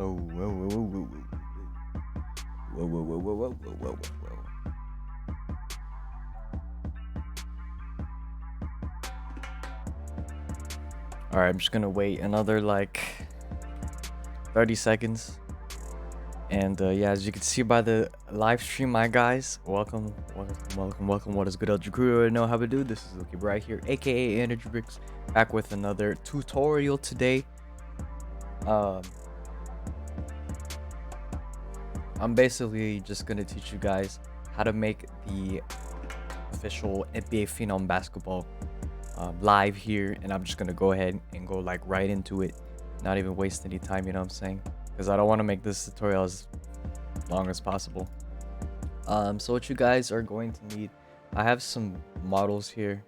Oh, whoa, whoa, whoa, whoa, whoa, whoa, whoa, whoa, whoa, whoa, whoa, whoa. All right, I'm just gonna wait another like 30 seconds. And yeah, as you can see by the live stream, my guys, welcome. What is good, LG crew? I know how to do. This is LukeGabriel right here, aka Energy Bricks, back with another tutorial today. I'm basically just gonna teach you guys how to make the official NBA Phenom basketball live here, and I'm just gonna go ahead and go like right into it, not even waste any time. You know what I'm saying? Because I don't want to make this tutorial as long as possible. So what you guys are going to need, I have some models here.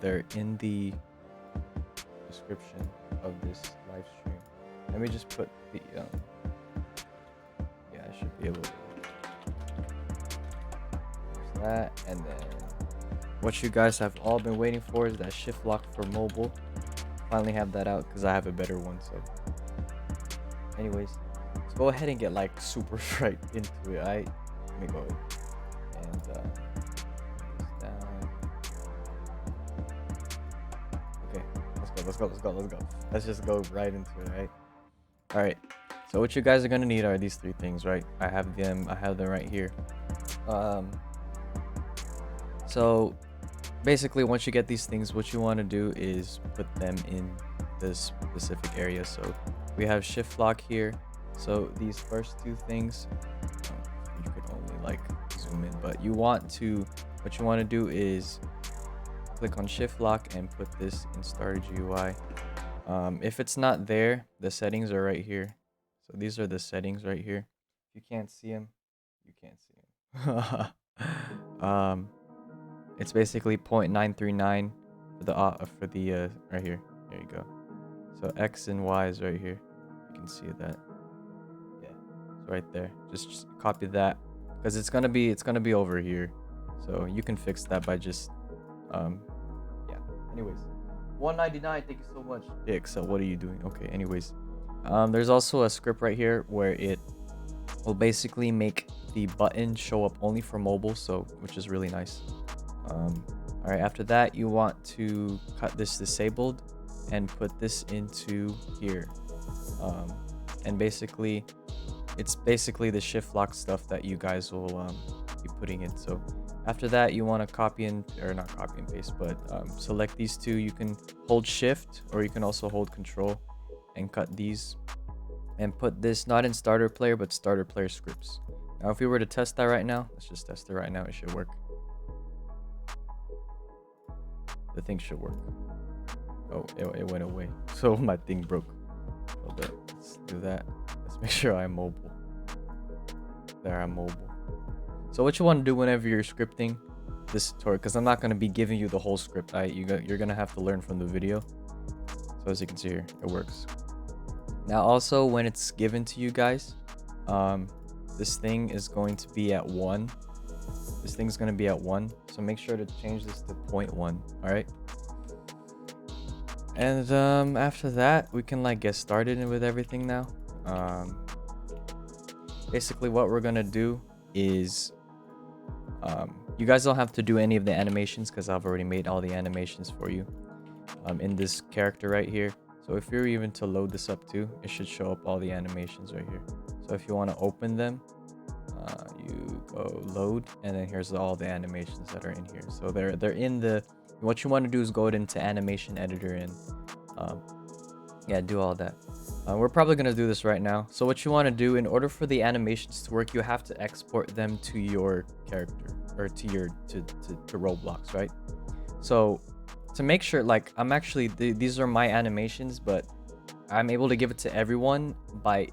They're in the description of this live stream. Let me just put the yeah, I should be able to use that. And then what you guys have all been waiting for is that shift lock for mobile. Finally have that out because I have a better one. So anyways, let's go ahead and get like super right into it. Let me go and bring this down. Okay, let's go. Let's just go right into it, right? All right. So what you guys are gonna need are these three things, right? I have them right here. So basically, once you get these things, what you want to do is put them in this specific area. So we have shift lock here. So these first two things, you could only like zoom in, but what you want to do is click on shift lock and put this in starter GUI. If it's not there, the settings are right here. So these are the settings right here. If you can't see them, you can't see them. It's basically 0.939 for the right here. There you go. So X and Y is right here. You can see that. Yeah, it's right there. Just copy that because it's gonna be over here. So you can fix that by just yeah. Anyways, 199. Thank you so much. Dick. So what are you doing? Okay. Anyways, there's also a script right here where it will basically make the button show up only for mobile, so which is really nice. All right, after that you want to cut this disabled and put this into here. And basically it's basically the shift lock stuff that you guys will be putting in. So after that you want to copy and or not copy and paste, but select these two. You can hold shift or you can also hold control and cut these and put this not in starter player but starter player scripts. Now if we were to test that right now, let's just test it right now. It should work. The thing should work. Oh, it went away. So my thing broke. Hold up. Let's do that. Let's make sure I'm mobile. There, I'm mobile. So what you want to do whenever you're scripting this tutorial, because I'm not going to be giving you the whole script. You're going to have to learn from the video. So as you can see here, it works. Now also when it's given to you guys, this thing is going to be at 1. This thing's going to be at 1, so make sure to change this to 0.1. all right, and after that we can like get started with everything now. Basically what we're going to do is you guys don't have to do any of the animations because I've already made all the animations for you in this character right here. So if you're even to load this up too, it should show up all the animations right here. So if you want to open them, you go load, and then here's all the animations that are in here. So they're in the, what you want to do is go into animation editor and yeah, do all that. We're probably going to do this right now. So what you want to do in order for the animations to work, you have to export them to your character or to your to Roblox, right? So to make sure, like, I'm actually these are my animations, but I'm able to give it to everyone by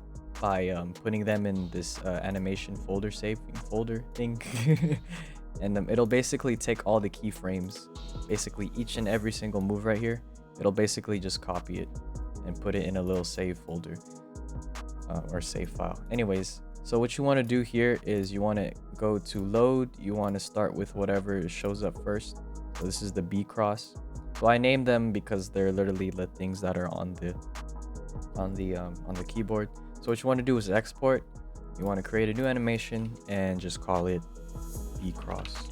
putting them in this animation folder, saving folder thing. And it'll basically take all the keyframes, basically each and every single move right here. It'll basically just copy it and put it in a little save folder or save file. Anyways, so what you want to do here is you want to go to load. You want to start with whatever shows up first. So this is the B cross. So I named them because they're literally the things that are on the keyboard. So what you want to do is export. You want to create a new animation and just call it V cross.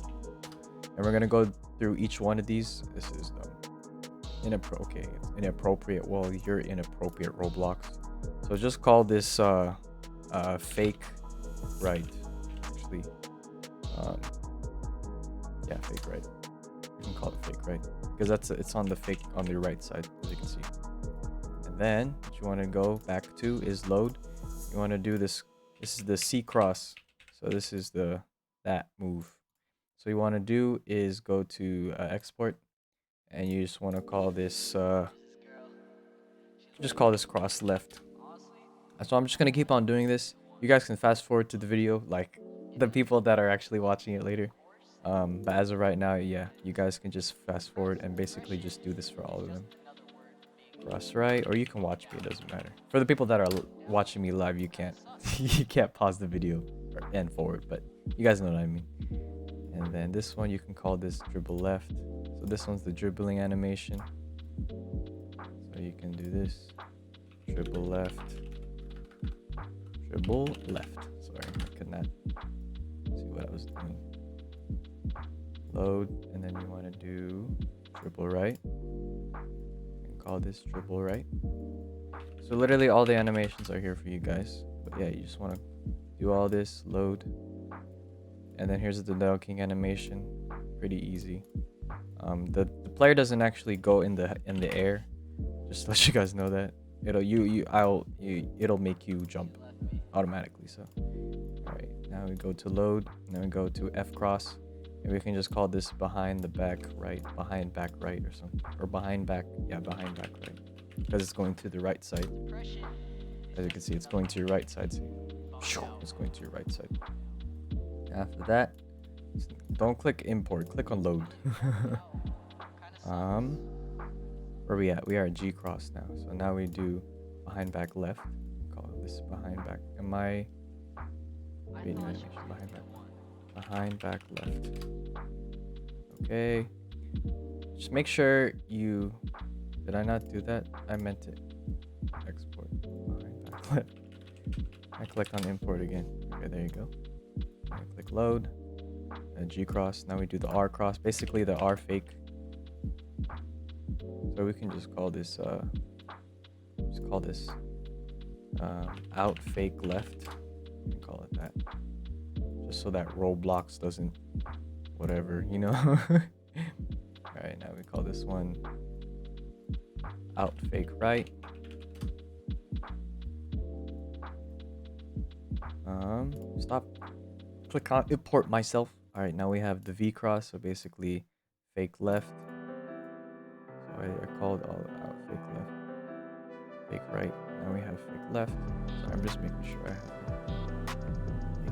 And we're gonna go through each one of these. This is okay, it's inappropriate. Well, you're inappropriate, Roblox. So just call this fake right. Actually, yeah, fake right. You can call it fake right because it's on the right side, as you can see. And then what you want to go back to is load. You want to do this. This is the C cross. So this is that move. So you want to do is go to export, and you just want to call this just call this cross left. So I'm just gonna keep on doing this. You guys can fast forward to the video, like the people that are actually watching it later. But as of right now, yeah, you guys can just fast forward and basically just do this for all of them. Cross right, or you can watch me, it doesn't matter. For the people that are watching me live, you can't you can't pause the video and forward, but you guys know what I mean. And then this one, you can call this dribble left. So this one's the dribbling animation. So you can do this, dribble left. Dribble left. Sorry, I could not see what I was doing. Load, and then you want to do dribble right. And call this dribble right. So literally all the animations are here for you guys. But yeah, you just want to do all this, load. And then here's the dunking animation. Pretty easy. The player doesn't actually go in the air. Just to let you guys know that. It'll make you jump automatically. So alright, now we go to load, and then we go to F cross, and we can just call this behind back right or something, or behind back right, because it's going to the right side. As you can see, it's going to your right side. So it's going to your right side. After that, don't click import, click on load. Where we at? We are at G cross now. So now we do behind back left. Call this behind back. Am I behind back left? Okay. Just make sure you. Did I not do that? I meant to export behind back left. I click on import again. Okay, there you go. I click load. And G cross. Now we do the R cross. Basically the R fake. So we can just call this out fake left. We can call it that. Just so that Roblox doesn't whatever, you know. Alright, now we call this one out fake right. Stop. Click on import myself. Alright, now we have the V cross, so basically fake left. So I called all out fake left. Fake right. Now we have fake left. So I'm just making sure I have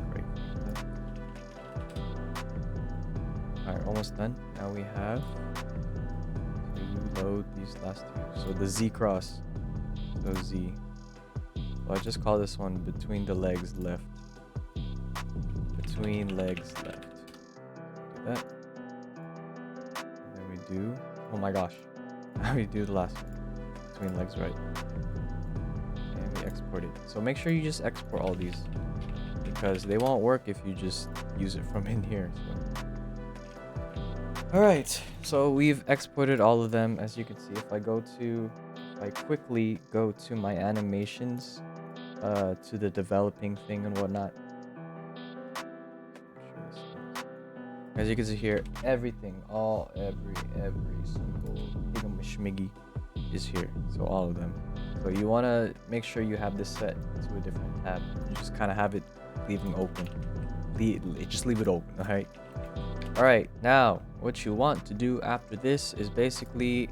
fake right, fake left. Alright, almost done. Now we have to load these last two. So the Z cross. So Z. So I just call this one between the legs left. Between legs left. Do that. And then we do. Oh my gosh. Now we do the last one. Between legs right. And we export it. So make sure you just export all these, because they won't work if you just use it from in here. So. Alright, so we've exported all of them. As you can see, if I quickly go to my animations, to the developing thing and whatnot. As you can see here, everything, every single schmiggy is here. So all of them. So you want to make sure you have this set to a different tab. You just kind of have it leaving open. Just leave it open, alright? Alright, now what you want to do after this is basically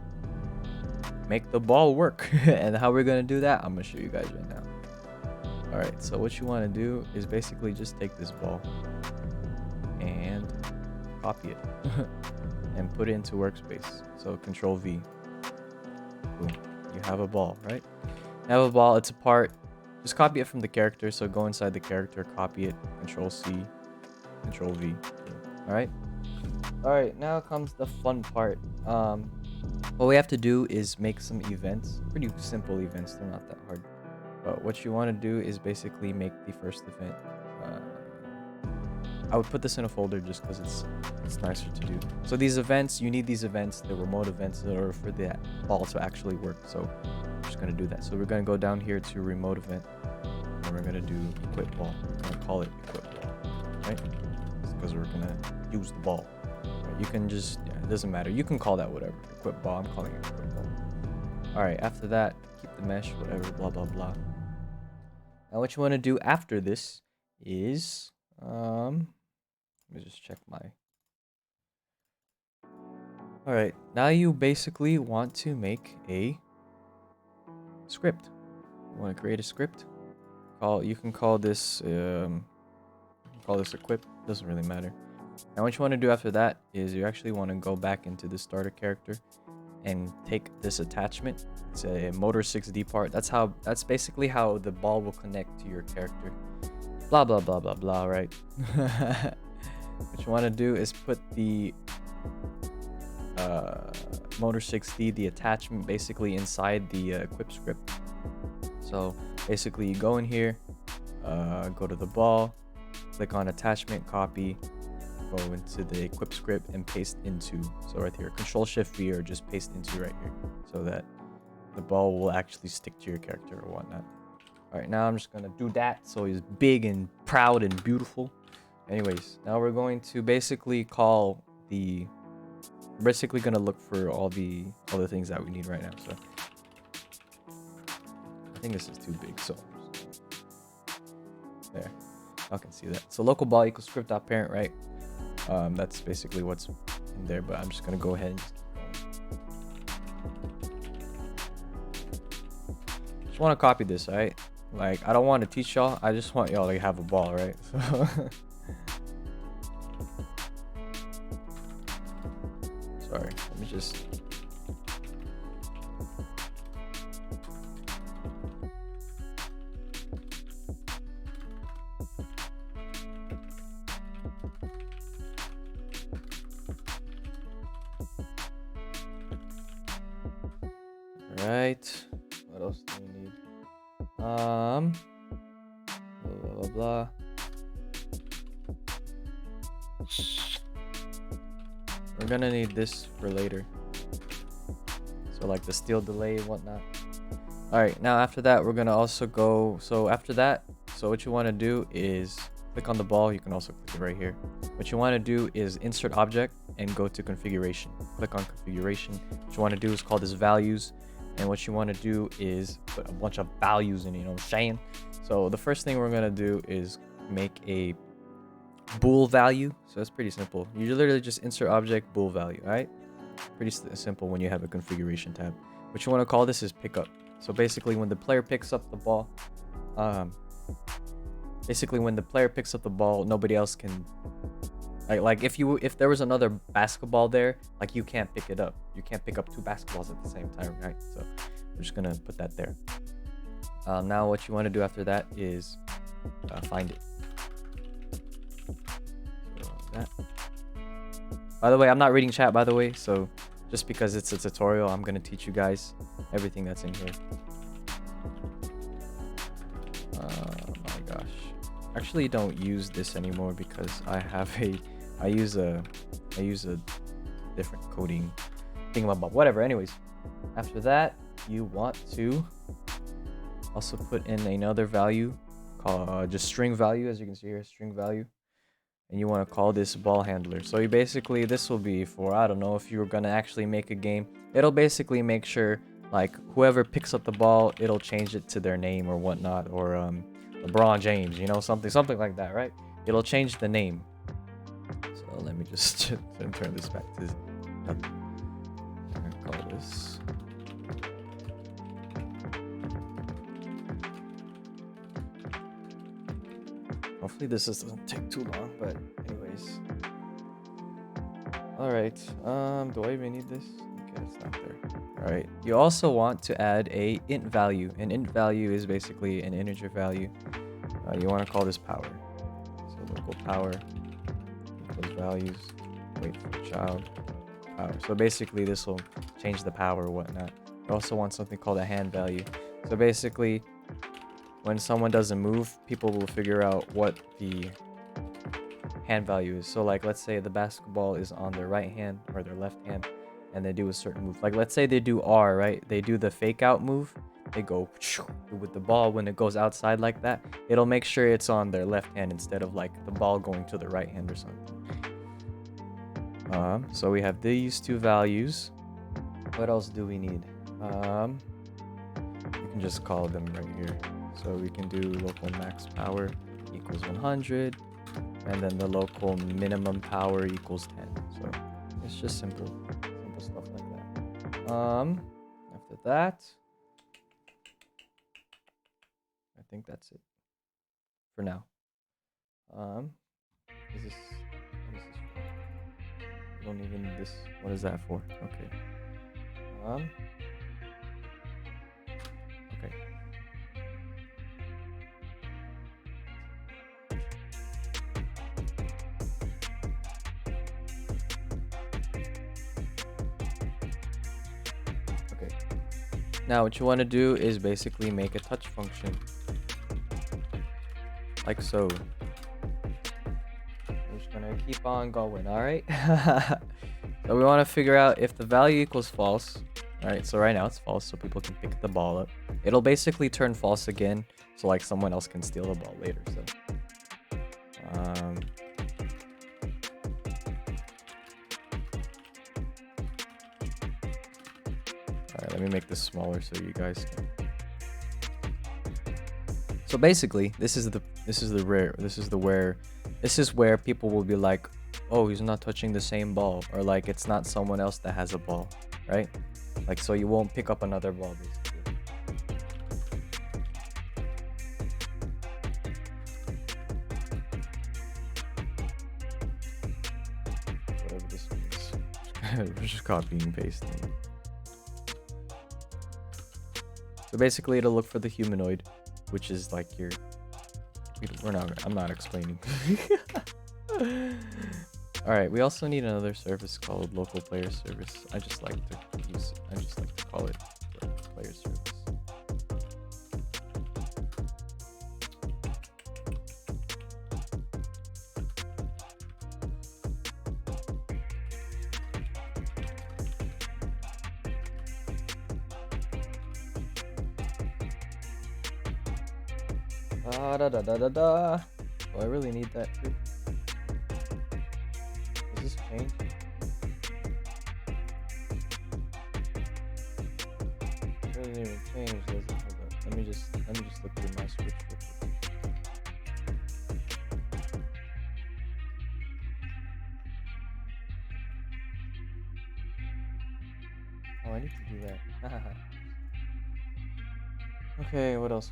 make the ball work. And how we're going to do that, I'm going to show you guys right now. Alright, so what you want to do is basically just take this ball and copy it and put it into workspace. So Control V. Boom. You have a ball, right? You have a ball, it's a part. Just copy it from the character. So go inside the character, copy it, Control C, Control V. Alright? Alright, now comes the fun part. What we have to do is make some events. Pretty simple events, they're not that hard. But what you want to do is basically make the first event. I would put this in a folder just because it's nicer to do. So these events, you need these events, the remote events, in order for the ball to actually work. So I'm just gonna do that. So we're gonna go down here to remote event, and we're gonna do equip ball. We're gonna call it equip ball, right? Because we're gonna use the ball. Right? You can just, yeah, it doesn't matter. You can call that whatever. Equip ball. I'm calling it equip ball. All right. After that, keep the mesh, whatever. Blah blah blah. Now what you want to do after this is let me just check my. All right, now you basically want to make a script. You want to create a script. You can call this equip. Doesn't really matter. Now what you want to do after that is you actually want to go back into the starter character and take this attachment. It's a motor 6D part. That's basically how the ball will connect to your character. Blah blah blah blah blah, right? What you want to do is put the motor 6D, the attachment, basically inside the equip script. So basically you go in here, go to the ball, click on attachment, copy, go into the equip script and paste into, so right here, Control-Shift-V, or just paste into right here, so that the ball will actually stick to your character or whatnot. All right, now I'm just gonna do that so he's big and proud and beautiful. Anyways, now we're going to basically call the, we're basically gonna look for all the other things that we need right now. So I think this is too big, so there, I can see that. So local ball equals script.parent, right? That's basically what's in there, but I'm just gonna go ahead and just want to copy this, right? Like, I don't want to teach y'all, I just want y'all to have a ball, right? So sorry, let me just, right, what else do we need? Blah blah blah blah. We're gonna need this for later, so like the steel delay and whatnot. All right, now after that we're gonna also go, so after that, so what you want to do is click on the ball. You can also click it right here. What you want to do is insert object and go to configuration. Click on configuration. What you want to do is call this values, and what you want to do is put a bunch of values in, you know what I'm saying? So the first thing we're gonna do is make a bool value. So that's pretty simple. You literally just insert object bool value. All right, pretty simple when you have a configuration tab. What you want to call this is pickup. So basically when the player picks up the ball, nobody else can, like if there was another basketball there, like you can't pick it up. You can't pick up two basketballs at the same time, right? So we're just gonna put that there. Now what you want to do after that is find it. So that. By the way, I'm not reading chat, by the way, so just because it's a tutorial, I'm gonna teach you guys everything that's in here. Oh my gosh, actually don't use this anymore because I use a different coding thingamabob, whatever. Anyways, after that you want to also put in another value called just string value, as you can see here, string value, and you want to call this ball handler. So you basically, this will be for, I don't know, if you were gonna actually make a game, it'll basically make sure like whoever picks up the ball, it'll change it to their name or whatnot, or LeBron James, you know, something like that, right? It'll change the name. So let me just turn this back to nothing. I'm gonna call this hopefully this doesn't take too long, but anyways. All right, do I even need this? Okay, it's not there. All right, you also want to add a int value. An int value is basically an integer value. You want to call this power. So local power equals values, wait for child, power. So basically this will change the power or whatnot. You also want something called a hand value. So basically when someone doesn't move, people will figure out what the hand value is. So like, let's say the basketball is on their right hand or their left hand, and they do a certain move. Like, let's say they do R, right? They do the fake out move. They go with the ball. When it goes outside like that, it'll make sure it's on their left hand instead of like the ball going to the right hand or something. So we have these two values. What else do we need? You can just call them right here. So we can do local max power equals 100, and then the local minimum power equals 10. So it's just simple stuff like that. After that, I think that's it for now. Is this, what is this for? You don't even need this. What is that for? Okay. Okay. Okay. Now what you want to do is basically make a touch function. Like so. We're just gonna keep on going, alright? So we want to figure out if the value equals false. Alright, so right now it's false, so people can pick the ball up. It'll basically turn false again, so like someone else can steal the ball later. So alright, let me make this smaller so you guys can. So basically, this is where people will be like, oh, he's not touching the same ball, or like it's not someone else that has a ball, right? Like, so you won't pick up another ball, basically. Whatever this means. We're just copying and pasting. So basically, it'll look for the humanoid, which is like your. I'm not explaining. Alright, we also need another service called local player service. I just like to call it player service. Oh, I really need that too. Does this change? It doesn't even change, does it? Hold up. Let me just look through my switch real quick. Oh, I need to do that. Okay, what else?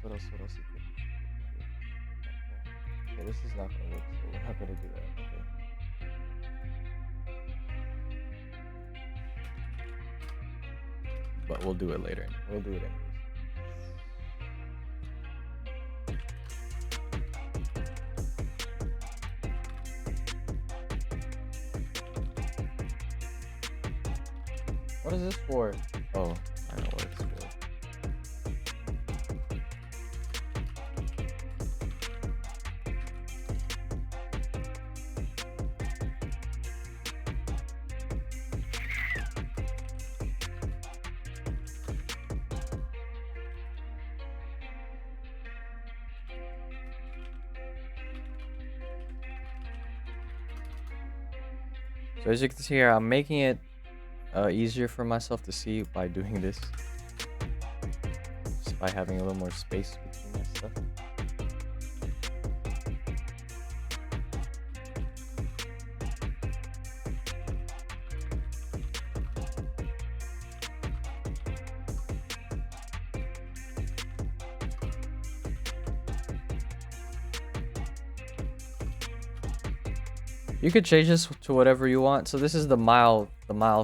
Okay, this is not gonna work, so we're not gonna do that. Okay. But we'll do it later. We'll do it anyways. What is this for? Oh, I know what it's for. So as you can see here, I'm making it easier for myself to see by doing this. Just by having a little more space between my stuff. You could change this to whatever you want. So this is the mile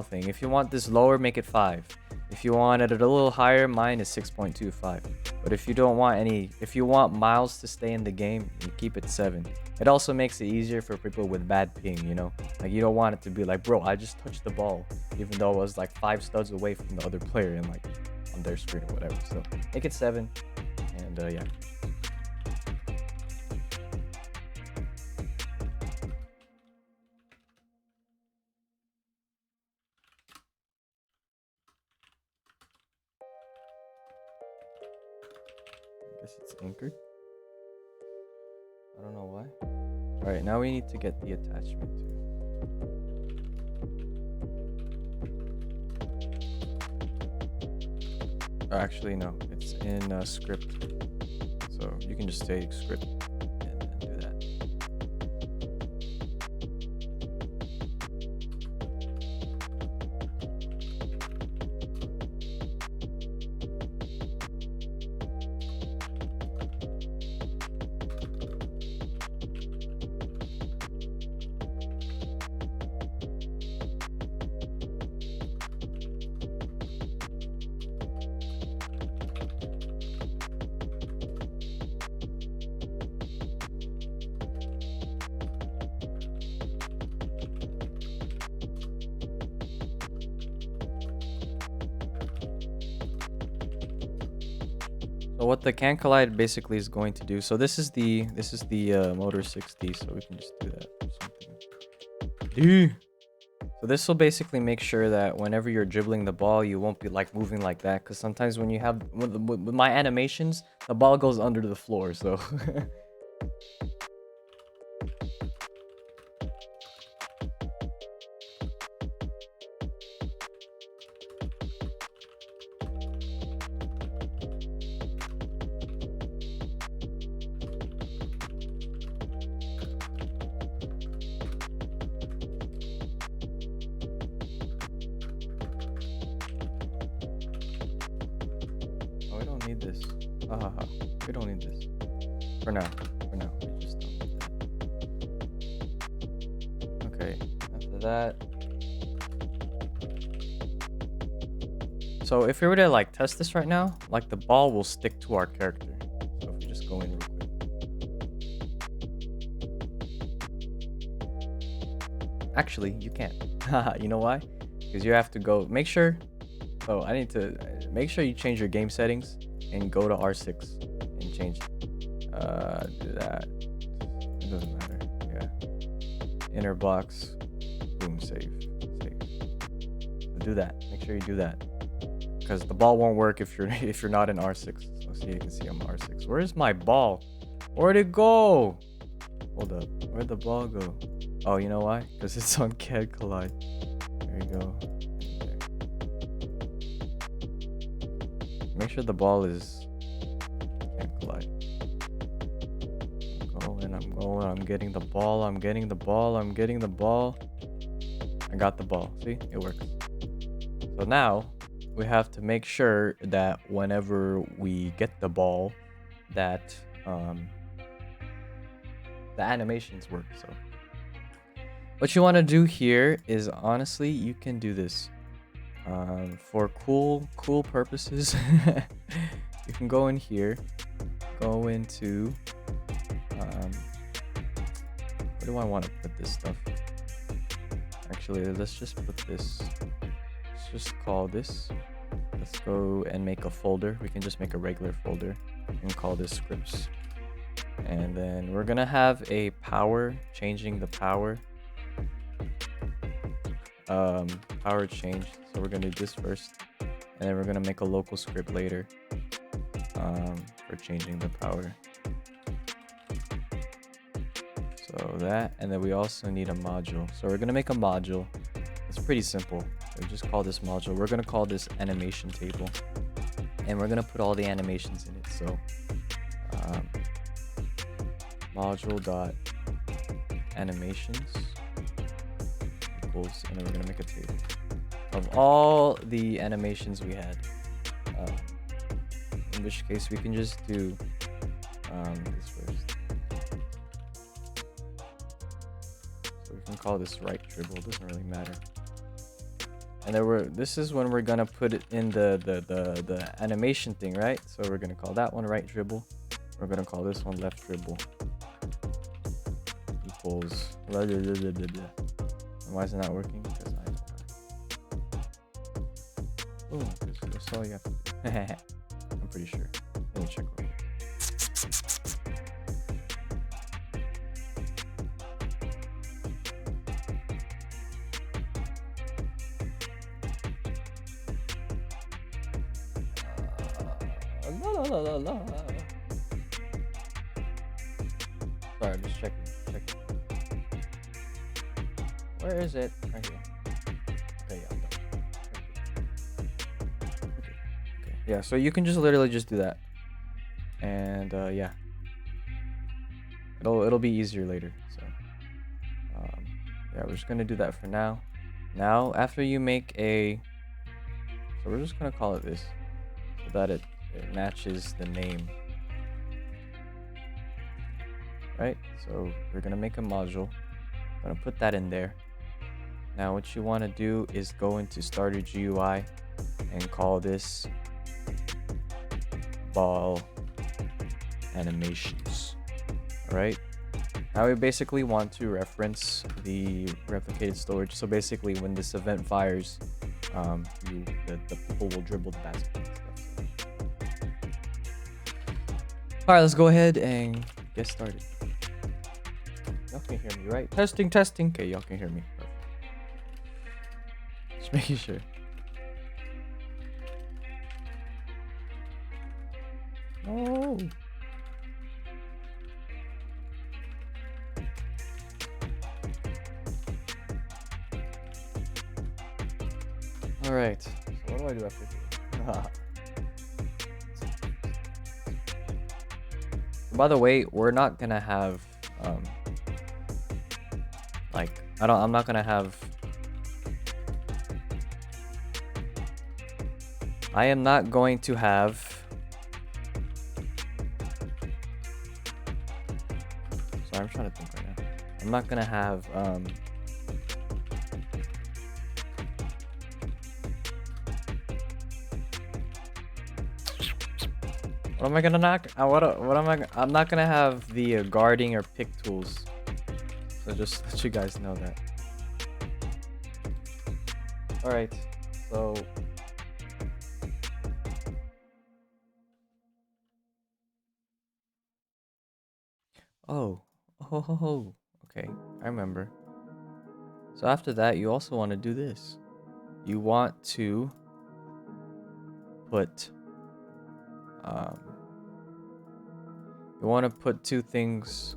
thing. If you want this lower, make it 5. If you want it a little higher, mine is 6.25. But if you don't want if you want miles to stay in the game, you keep it 7. It also makes it easier for people with bad ping, you know? Like, you don't want it to be like, bro, I just touched the ball, even though it was like 5 studs away from the other player and like on their screen or whatever. So make it 7, and yeah. Guess it's anchored. I don't know why. All right, now we need to get the attachment too. Oh, actually, no, it's in script. So you can just say script and then do that. So what the can collide basically is going to do. So this is the motor 6D. So we can just do that or something. So this will basically make sure that whenever you're dribbling the ball, you won't be like moving like that. Because sometimes when you have with my animations, the ball goes under the floor. So. Oh, we don't need this. We don't need this. For now. We just don't need that. Okay. After that. So if we were to like test this right now, like the ball will stick to our character. So if we just go in real quick. Actually, you can't. You know why? Because you have to go make sure. So I need to make sure you change your game settings and go to R6 and change it. Do that. It doesn't matter. Yeah. Inner box. Boom. Save. So do that. Make sure you do that. Because the ball won't work if you're not in R6. So see, you can see I'm R6. Where's my ball? Where'd it go? Hold up. Where'd the ball go? Oh, you know why? Because it's on CAD Collide. There you go. There. Make sure the ball is CAD Collide. I'm going. I'm getting the ball. I got the ball. See? It works. So now we have to make sure that whenever we get the ball, that the animations work. So what you want to do here is, honestly, you can do this for cool purposes. You can go in here, go into where do I want to put this stuff? Actually, let's just put this. Let's just call this. Let's go and make a folder. We can just make a regular folder and call this scripts. And then we're gonna have a power, changing the power. Power change. So we're gonna do this first, and then we're gonna make a local script later for changing the power. So that, and then we also need a module. So we're gonna make a module. It's pretty simple. So just call this module. We're gonna call this animation table, and we're gonna put all the animations in it. So module dot animations equals, and then we're gonna make a table of all the animations we had. In which case we can just do this first. So we can call this right dribble. Doesn't really matter. And then this is when we're gonna put it in the animation thing, right? So we're gonna call that one right dribble. We're gonna call this one left dribble. Equals blah, blah, blah, blah, blah, blah. And why is it not working? Because I don't know. Oh, that's all you have to do. I'm pretty sure. Let me check real quick. La. Sorry, I'm just checking. Where is it? Right here. Okay, yeah. Okay. Yeah, so you can just literally just do that. And yeah. It'll be easier later. So yeah, we're just gonna do that for now. Now, after you make a, so we're just gonna call it this, so that it matches the name. Right? So we're gonna make a module. I'm gonna put that in there. Now what you want to do is go into Starter GUI and call this ball animations. Alright? Now we basically want to reference the replicated storage. So basically when this event fires, the people will dribble the basketball and stuff. Alright, let's go ahead and get started. Y'all can hear me, right? Testing. Okay, y'all can hear me. Perfect. Just making sure. Oh. All right. So what do I do after here? By the way, we're not gonna have like I'm not gonna have. I am not going to have. Sorry, I'm trying to think right now. I'm not gonna have what am I gonna knock? What am I? I'm not gonna have the guarding or pick tools. So just let you guys know that. All right. So. Oh. Okay, I remember. So after that, you also want to do this. You want to put you want to put two things.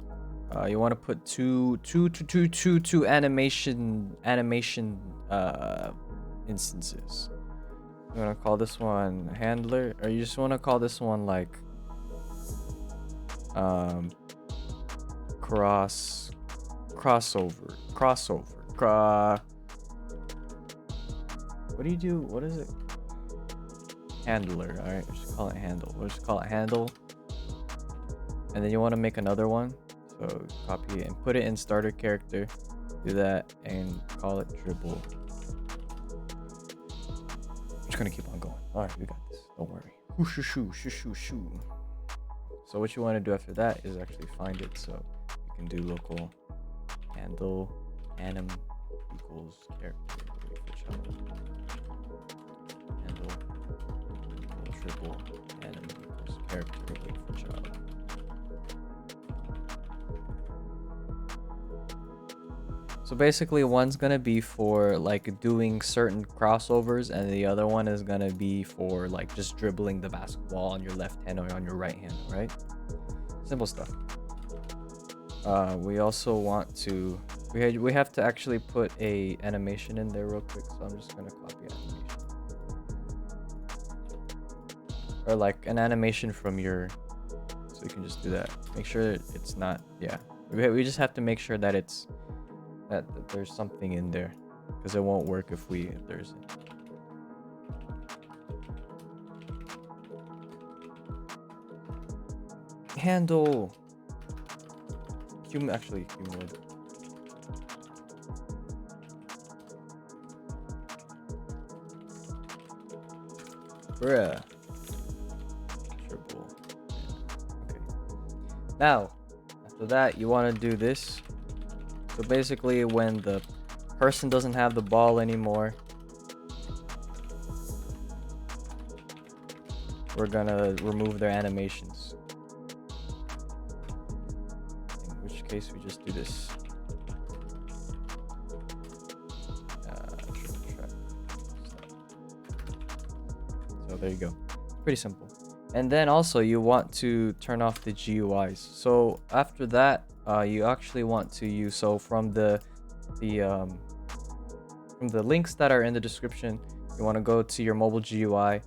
You want to put two animation instances. You want to call this one handler, or you just want to call this one like crossover. What do you do? What is it? Handler. All right, let's just call it handle. We'll just call it handle. And then you want to make another one. So copy it and put it in starter character. Do that and call it dribble. I'm just gonna keep on going. All right, we got this. Don't worry. Shoo. So what you want to do after that is actually find it. So you can do local handle anim equals character handle equals dribble anim equals character wait for child. So basically one's gonna be for like doing certain crossovers and the other one is gonna be for like just dribbling the basketball on your left hand or on your right hand, right? Simple stuff. We also want to we have to actually put a animation in there real quick, so I'm just gonna copy animation. Or like an animation from your, so you can just do that. Make sure it's not, yeah. We just have to make sure that it's that there's something in there, because it won't work if there isn't. Handle. Actually, humid. Bruh. Triple. Okay. Now, after that, you want to do this. So basically, when the person doesn't have the ball anymore, we're gonna remove their animations. In which case, we just do this. So there you go. Pretty simple. And then also, you want to turn off the GUIs. So after that, you actually want to use, so from the links that are in the description, you want to go to your mobile GUI.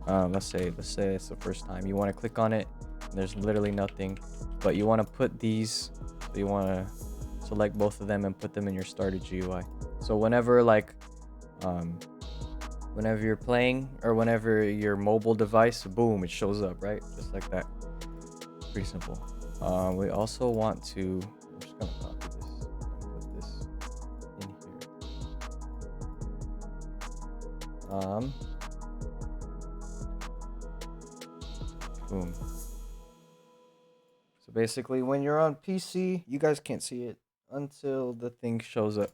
Let's say it's the first time. You want to click on it, and there's literally nothing, but you want to put these. So you want to select both of them and put them in your starter GUI. So whenever whenever you're playing or whenever your mobile device, boom, it shows up, right? Just like that. Pretty simple. We also want to, I'm just gonna copy this and put this in here. Boom. So basically, when you're on PC, you guys can't see it until the thing shows up.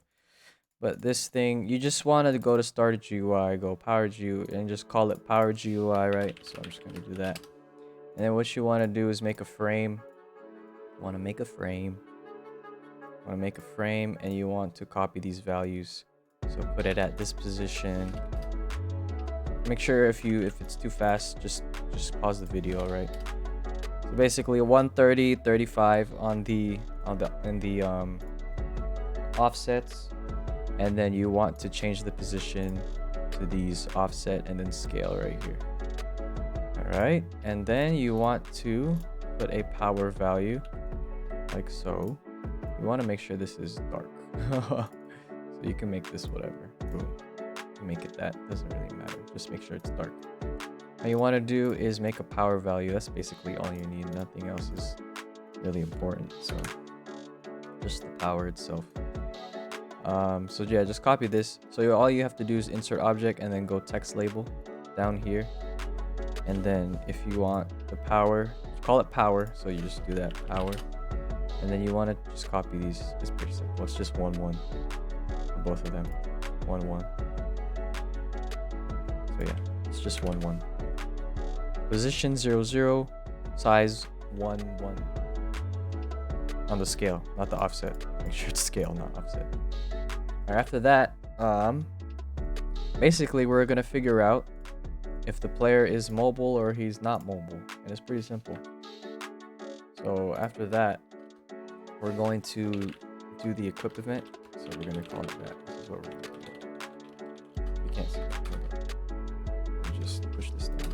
But this thing, you just want to go to Starter GUI, go Power GUI, and just call it Power GUI, right? So I'm just going to do that. And then what you want to do is make a frame. You want to make a frame. And you want to copy these values. So put it at this position. Make sure if it's too fast, just pause the video, right? So basically 130, 35 in the offsets, and then you want to change the position to these offset and then scale right here. All right, and then you want to put a power value like so. You want to make sure this is dark. So you can make this whatever. Boom. Make it that, doesn't really matter, just make sure it's dark. What you want to do is make a power value. That's basically all you need. Nothing else is really important, so just the power itself. So yeah, just copy this. So all you have to do is insert object and then go text label down here, and then if you want the power, call it power, so you just do that, power, and then you want to just copy these. It's pretty simple. It's just 1 1 for both of them. 1 1. So yeah, it's just 1 1. Position 0 0, size 1 1 on the scale, not the offset. Make sure it's scale, not offset. Alright, after that, basically we're gonna figure out if the player is mobile or he's not mobile, and it's pretty simple. So after that, we're going to do the equip event. So we're gonna call it that. This is what we're gonna do. You can't see that. Just push this down.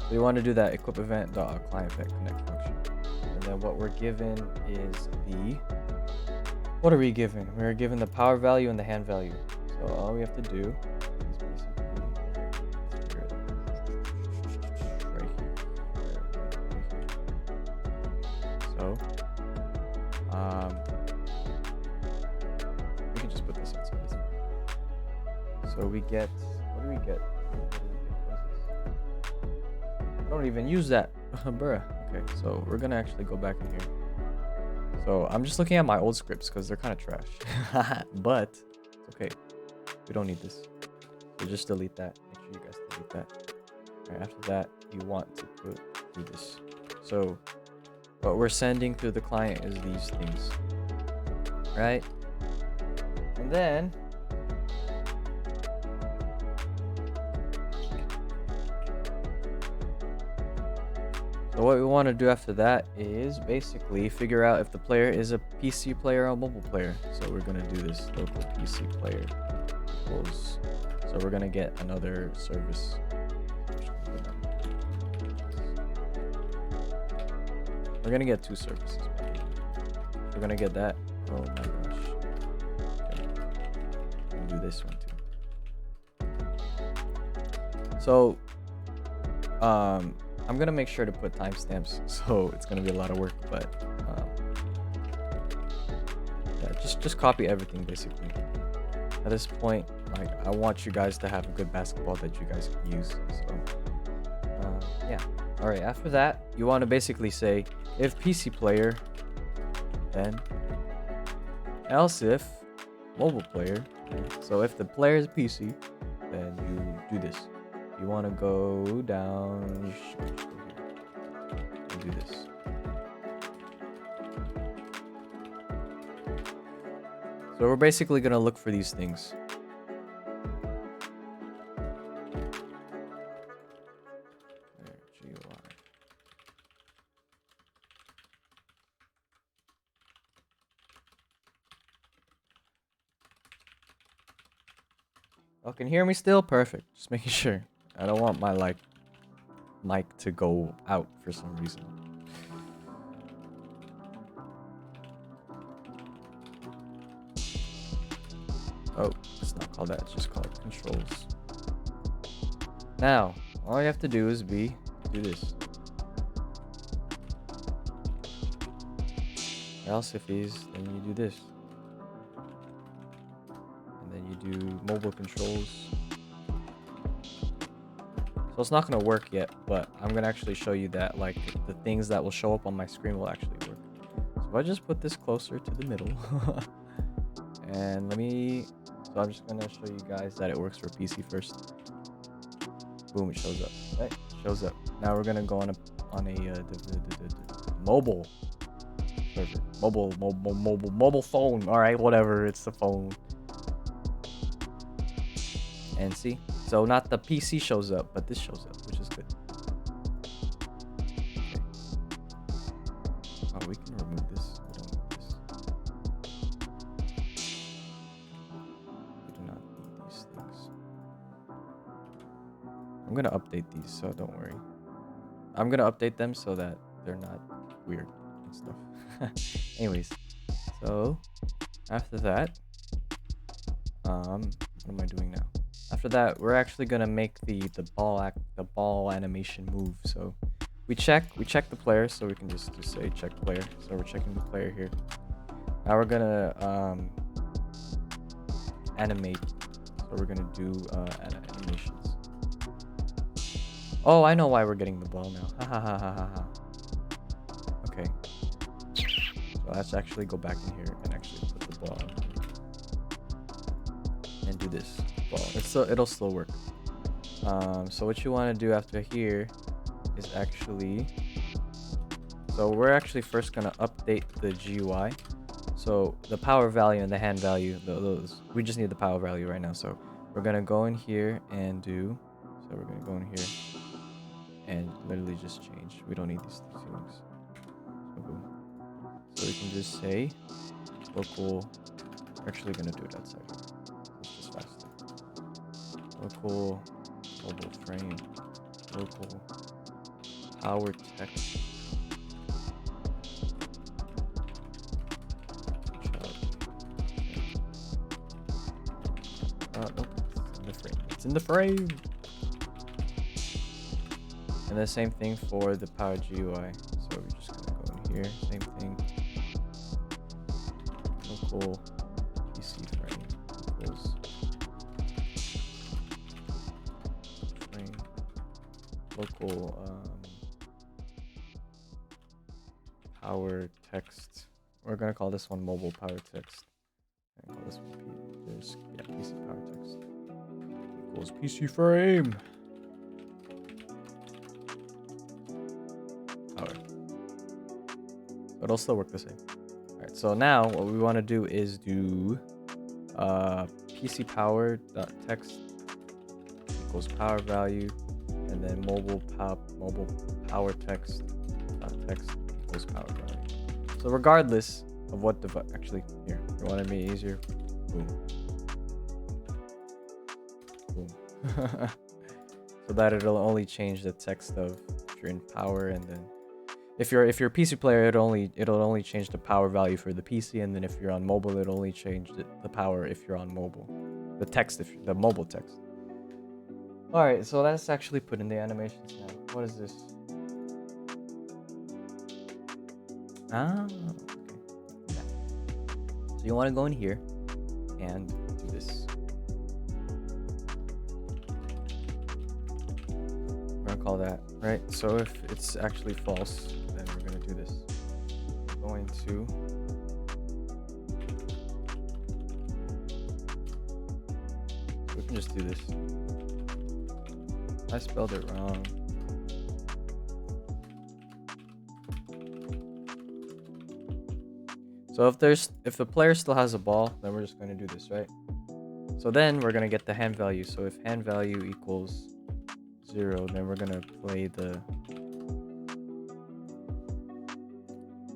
So you want to do that equip event client pet connect function, and then what we're given is what are we given? We're given the power value and the hand value. So all we have to do is basically right here. So we can just put this outside. So we get, what do we get? I don't even use that. Bruh. Okay, so we're gonna actually go back in here. So I'm just looking at my old scripts because they're kind of trash. But it's okay. We don't need this. So just delete that. Make sure you guys delete that. Alright, after that, you want to do this. So what we're sending through the client is these things. Right? And then so what we want to do after that is basically figure out if the player is a PC player or a mobile player. So we're going to do this local PC player equals, so we're going to get another service. We're going to get 2 services. We're going to get that. Oh my gosh. Okay. We're going to do this one too. So I'm gonna make sure to put timestamps, so it's gonna be a lot of work, but yeah, just copy everything basically. At this point, like, I want you guys to have a good basketball that you guys can use. So yeah. All right. After that, you want to basically say if PC player, then else if mobile player. Okay? So if the player is PC, then you do this. You want to go down and do this. So we're basically going to look for these things. Y'all can hear me still? Perfect. Just making sure. I don't want my mic to go out for some reason. Oh, it's not called that. It's just called controls. Now, all you have to do is do this. Or else if then you do this. And then you do mobile controls. So it's not going to work yet, but I'm going to actually show you that like the things that will show up on my screen will actually work. So if I just put this closer to the middle. And so I'm just going to show you guys that it works for PC first. Boom, it shows up. Right? It shows up. Now we're going to go on a mobile server. Mobile phone. All right, whatever. It's the phone. And see? So not the PC shows up, but this shows up, which is good. Okay. Oh, we can remove this. We don't need this. We do not need these things. I'm going to update these, so don't worry. I'm going to update them so that they're not weird and stuff. Anyways, so after that, what am I doing now? After that, we're actually gonna make the ball animation move. So we check the player, so we can just say check player. So we're checking the player here. Now we're gonna animate. So we're gonna do animations. Oh, I know why we're getting the ball now. Ha ha ha ha ha ha. Okay. So let's actually go back in here and actually put the ball and do this. Well, it'll still work. So what you want to do after here is actually, so we're actually first gonna update the GUI. So the power value and the hand value, those we just need the power value right now. So we're gonna go in here and we're gonna go in here and literally just change. We don't need these things. So boom. So we can just say local. We're actually gonna do it outside here. It's just faster. Local mobile frame, local power text. Nope, it's in the frame. It's in the frame. And the same thing for the power GUI. So we're just gonna go in here. Same thing. Local PC frame equals local power text. We're gonna call this one mobile power text. And call this one PC power text equals PC frame power. So it'll still work the same. All right. So now what we want to do is do PC power dot text equals power value. And then mobile power text equals power value. So regardless of what device, actually here, you want to make it easier. Boom. Boom. So that it'll only change the text of if you're in power, and then if you're a PC player, it'll only change the power value for the PC, and then if you're on mobile, it'll only change the power if you're on mobile. The text the mobile text. Alright, so that's actually put in the animations now. What is this? Okay. Yeah. So you want to go in here and do this. We're gonna call that, right? So if it's actually false, then we're gonna do this. We're going to we can just do this. I spelled it wrong. So if the player still has a ball, then we're just going to do this, right? So then we're going to get the hand value. So if hand value equals 0, then we're going to play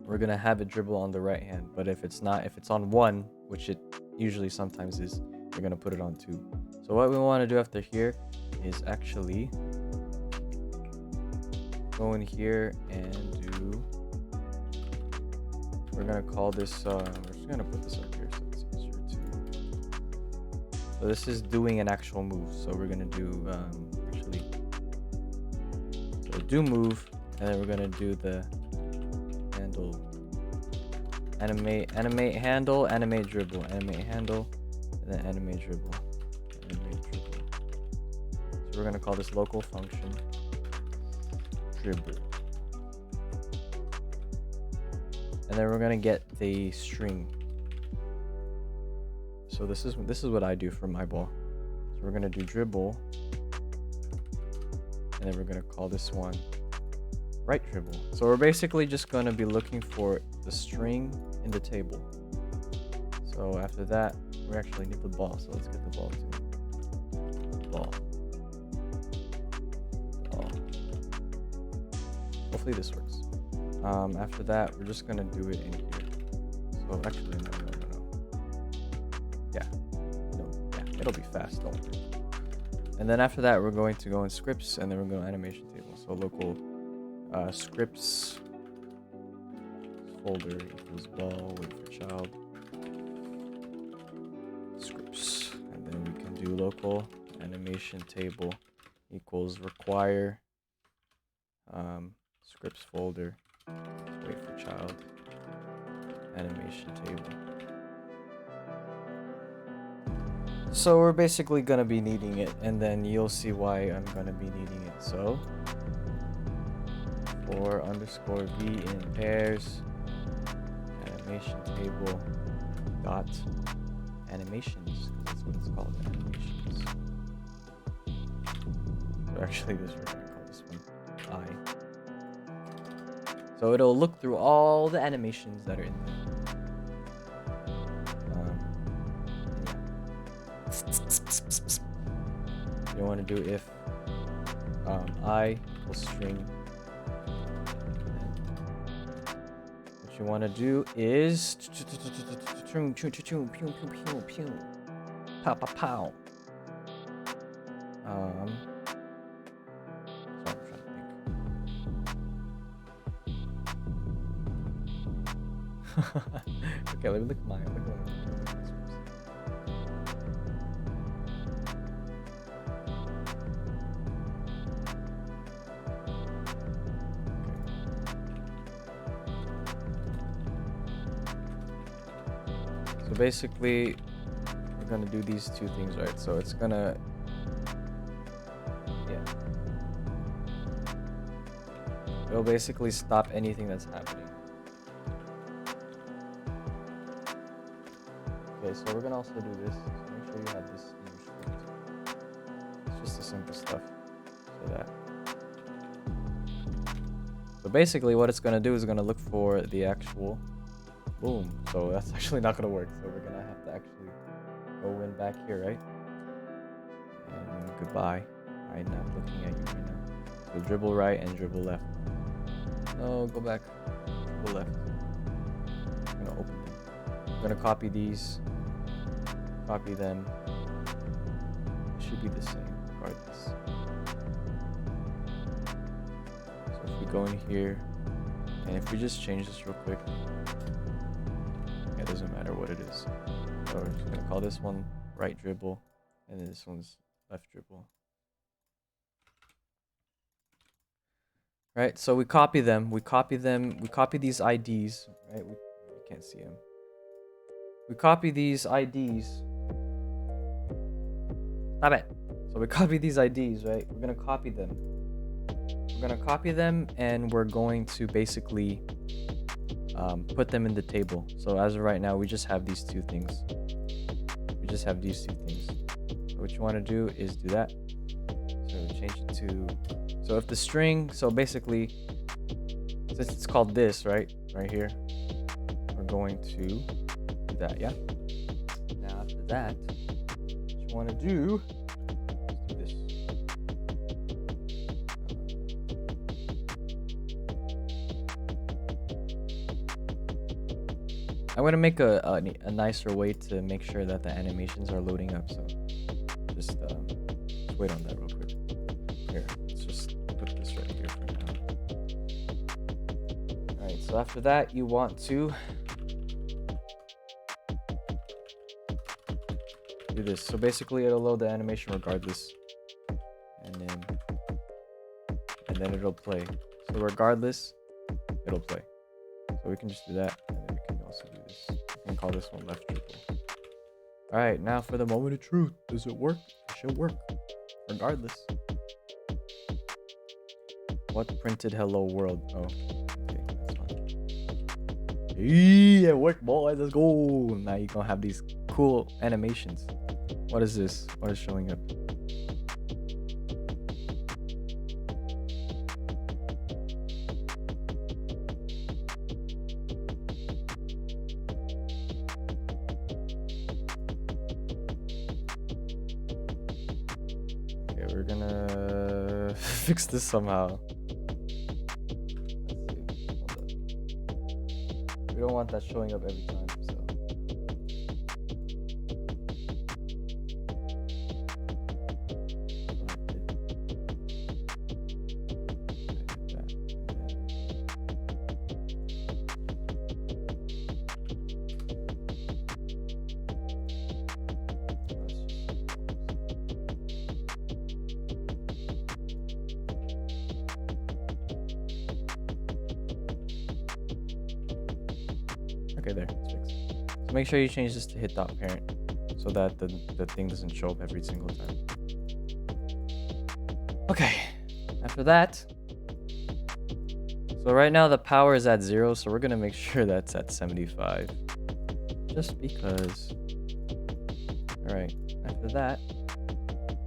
we're going to have it dribble on the right hand. But if it's not, if it's on 1, which it usually sometimes is, we're gonna put it on 2. So what we want to do after here is actually go in here and do, we're gonna call this we're just gonna put this up here so it's easier to, so this is doing an actual move. So we're gonna do actually, so do move, and then we're gonna do the handle, animate handle, animate dribble, animate handle, and then animate dribble, animate dribble. So we're gonna call this local function dribble, and then we're gonna get the string. So this is what I do for my ball. So we're gonna do dribble, and then we're gonna call this one right dribble. So we're basically just gonna be looking for the string in the table. So after that, we actually need the ball. So let's get the ball too. Ball. Hopefully this works. After that, we're just gonna do it in here. So actually, no. Yeah, it'll be fast, don't worry. And then after that, we're going to go in scripts, and then we're going to animation table. So local scripts folder equals ball, wait for child, scripts, and then we can do local animation table equals require scripts folder, wait for child, animation table. So we're basically gonna be needing it, and then you'll see why I'm gonna be needing it. So for underscore v in pairs, animation table dot animations, because that's what it's called, animations. So actually this, we're gonna call this one I. So it'll look through all the animations that are in there. You want to do if I equals string. What you want to do is pow pow pow. Sorry, I'm trying to think. Okay, let me look at mine. So basically, we're gonna do these two things, right? So it's gonna, yeah, it'll basically stop anything that's happening. Okay, so we're gonna also do this. So make sure you have this in your script. It's just the simple stuff. So basically, what it's gonna do is gonna look for the actual boom. So that's actually not gonna work. So we're gonna have to actually go in back here, right? And goodbye. I'm not looking at you right now. So dribble right and dribble left. No, go back. Dribble left. I'm gonna open them. I'm gonna copy these. Copy them. It should be the same regardless. So if we go in here, and if we just change this real quick, it doesn't matter what it is. So we're just gonna call this one right dribble, and then this one's left dribble. Right, so we copy them, we copy these IDs, right? We can't see them. We copy these IDs. Stop it. So we copy these IDs, right? We're gonna copy them. We're gonna copy them, and we're going to basically put them in the table. So as of right now, we just have these two things. We just have these two things. So what you want to do is do that. So change it to, so if the string, so basically, since it's called this, right here, we're going to do that, yeah? Now after that, what you want to do is do this. I'm gonna make a nicer way to make sure that the animations are loading up. So just wait on that real quick. Here, let's just put this right here for now. All right. So after that, you want to do this. So basically, it'll load the animation regardless, and then it'll play. So regardless, it'll play. So we can just do that, and then we can also do this. We can call this one left dribble. All right, now for the moment of truth. Does it work? It should work, regardless. What printed hello world? Oh, okay, that's fine. Yeah, it worked, boys. Let's go. Now you're gonna have these cool animations. What is this? What is showing up? Okay, we're gonna fix this somehow. Let's see. Hold up. We don't want that showing up every time, so. Okay, there, it's fixed. So make sure you change this to hit.parent so that the thing doesn't show up every single time. Okay, after that, so right now the power is at 0, so we're gonna make sure that's at 75. Just because. Alright, after that,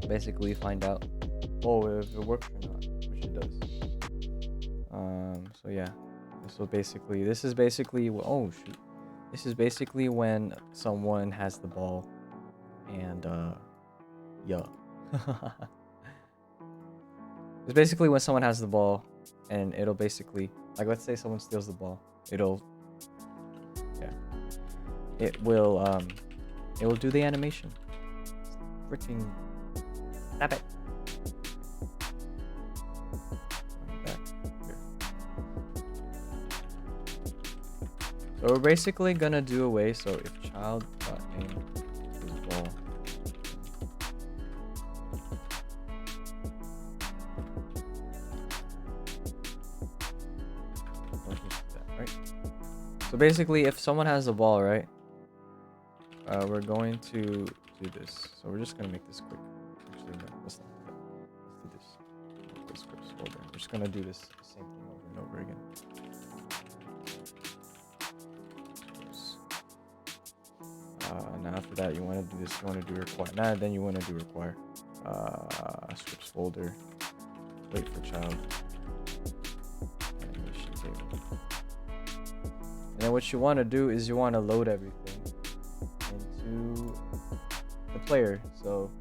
basically find out if it works or not, which it does. So yeah. So basically, this is basically this is basically when someone has the ball, and yeah. It's basically when someone has the ball, and it'll basically, like, let's say someone steals the ball, it will do the animation. Freaking stop it. So we're basically gonna do away. So if child.aim is ball, right? So basically, if someone has the ball, right, we're going to do this. So we're just gonna make this quick. Actually, no, let's not do that. Let's do this. This scripts folder. We're just gonna do this same thing over and over again. Now after that, you want to do this. You want to do require. Now then you want to do require. Scripts folder. Wait for child. Animation table. And then what you want to do is you want to load everything into the player. So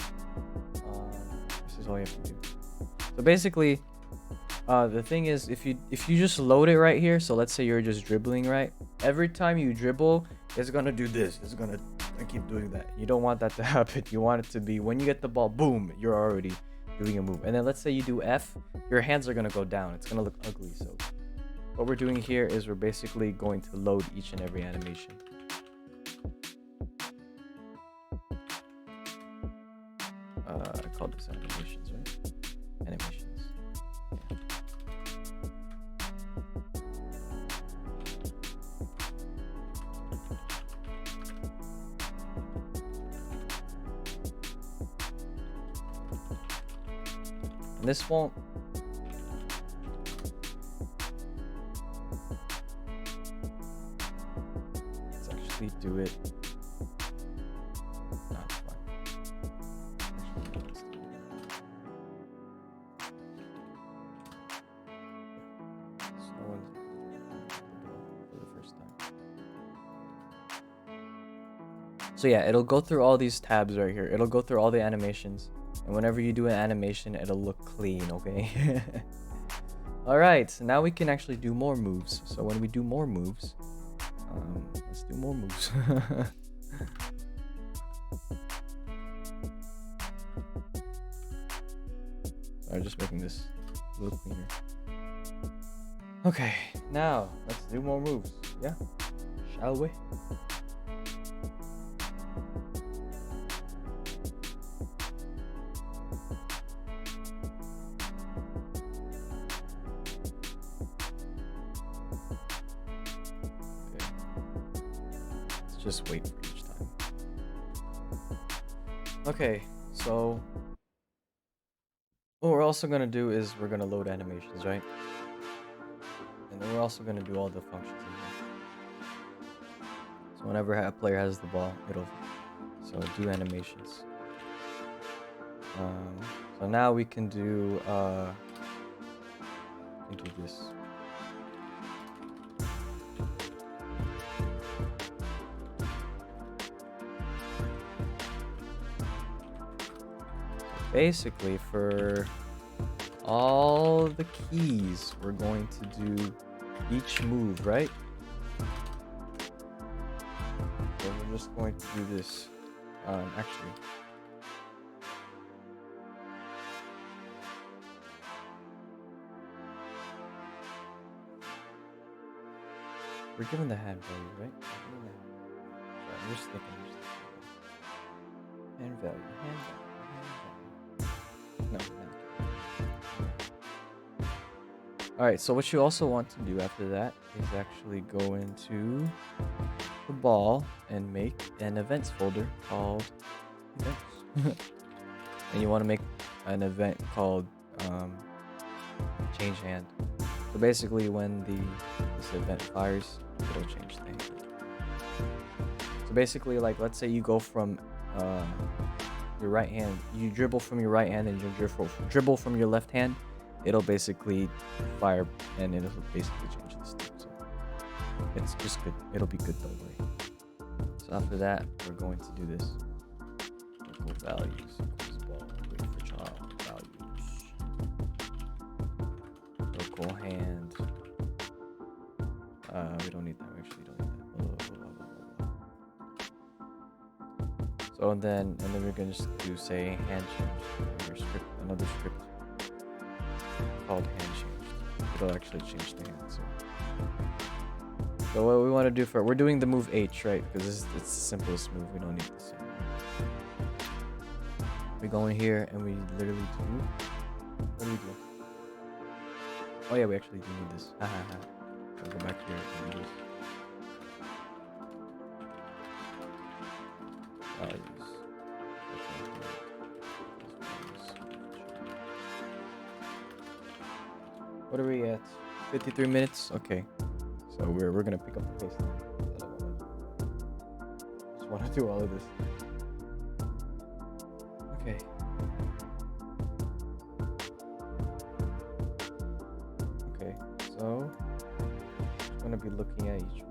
this is all you have to do. So basically, the thing is, if you just load it right here. So let's say you're just dribbling, right? Every time you dribble, it's gonna do this. It's gonna keep doing that. You don't want that to happen. You want it to be when you get the ball, boom, you're already doing a move. And then let's say you do F, your hands are gonna go down. It's gonna look ugly. So what we're doing here is we're basically going to load each and every animation. I call this animations, right? Animations. Yeah. And this won't. Let's actually do it. No, it's fine. Actually, let's do it. So no one's for the first time. So yeah, it'll go through all these tabs right here. It'll go through all the animations. And whenever you do an animation, it'll look clean, okay? Alright, so now we can actually do more moves. So when we do more moves, Let's do more moves. Sorry, just making this a little cleaner. Okay, now let's do more moves. Yeah, shall we? Just wait for each time. Okay, so what we're also gonna do is we're gonna load animations, right? And then we're also gonna do all the functions in here. So whenever a player has the ball, it'll do animations. So now we can do this. Basically, for all the keys, we're going to do each move, right? So we're just going to do this. Actually, we're given the hand value, right? Sorry, I'm just thinking. Hand value, hand value. No. Alright, so what you also want to do after that is actually go into the ball and make an events folder called events. And you want to make an event called change hand. So basically when this event fires, it'll change the hand. So basically, like, let's say you go from your right hand, you dribble from your right hand and you dribble from your left hand, it'll basically fire and it'll basically change the step. So it's just good. It'll be good, don't worry. So after that, we're going to do this. Local values equals ball. Wait for child values. Local hand. We don't need that. We actually don't need that. So and then we're gonna just do say hand change. Another script called hand change. It'll actually change the hand. So what we want to do we're doing the move H, right? Because it's the simplest move. We don't need this. We go in here and we literally do. What do we do? Oh yeah, we actually do need this. Ha ha ha. I'll go back here and do this. Values. What are we at? 53 minutes? Okay. So we're gonna pick up the pace now. Just wanna do all of this. Okay. Okay, so I'm gonna be looking at each one.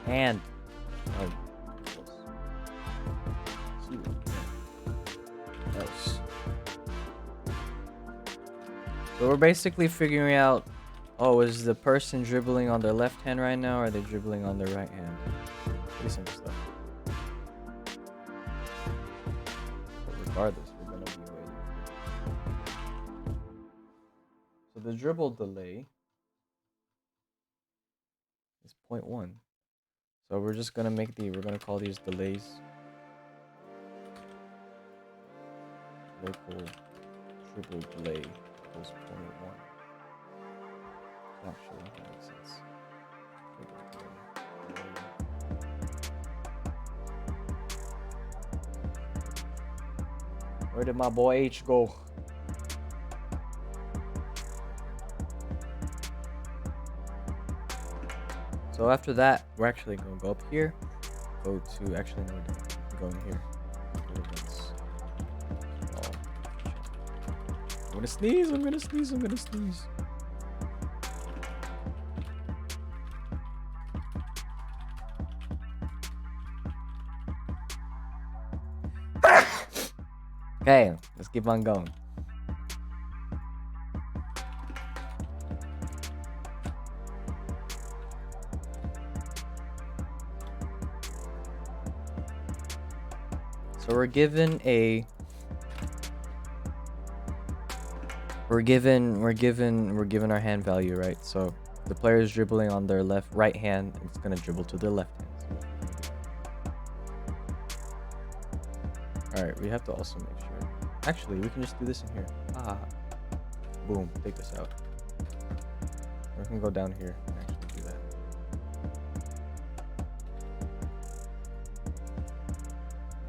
And else. So we're basically figuring out, oh, is the person dribbling on their left hand right now, or are they dribbling on their right hand? Pretty simple stuff. But regardless, we're gonna be waiting. So the dribble delay is 0.1. So we're just gonna we're gonna call these delays local dribble delay equals 0.1. Not sure if that makes sense. Where did my boy H go? So after that, we're actually gonna go up here, go to actually no, we're going here. I'm gonna sneeze. I'm gonna sneeze. I'm gonna sneeze. Okay, let's keep on going. So we're given our hand value, right? So the player is dribbling on their right hand, it's gonna dribble to their left hand. All right, we have to also make sure. Actually, we can just do this in here. Boom, take this out. Or we can go down here and actually do that.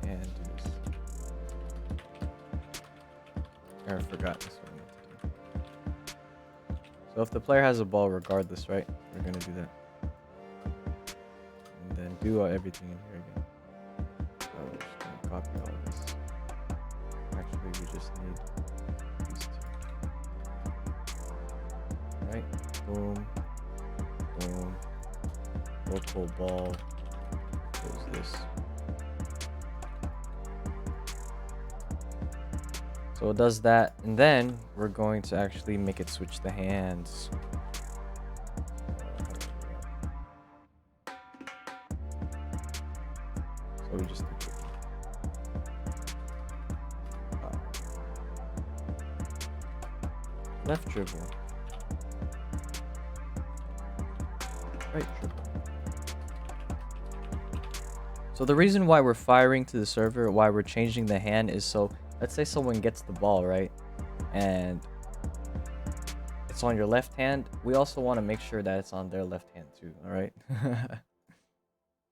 And do this. I forgot this one. So if the player has a ball regardless, right? We're gonna do that. And then do everything in here again. So we're just gonna copy all of this. Actually, we just need these two. Right? Boom. Boom. Local ball. Close this. So it does that, and then we're going to actually make it switch the hands. So we just do left dribble, right dribble. So the reason why we're firing to the server, why we're changing the hand, is so let's say someone gets the ball, right? And it's on your left hand. We also want to make sure that it's on their left hand too, all right?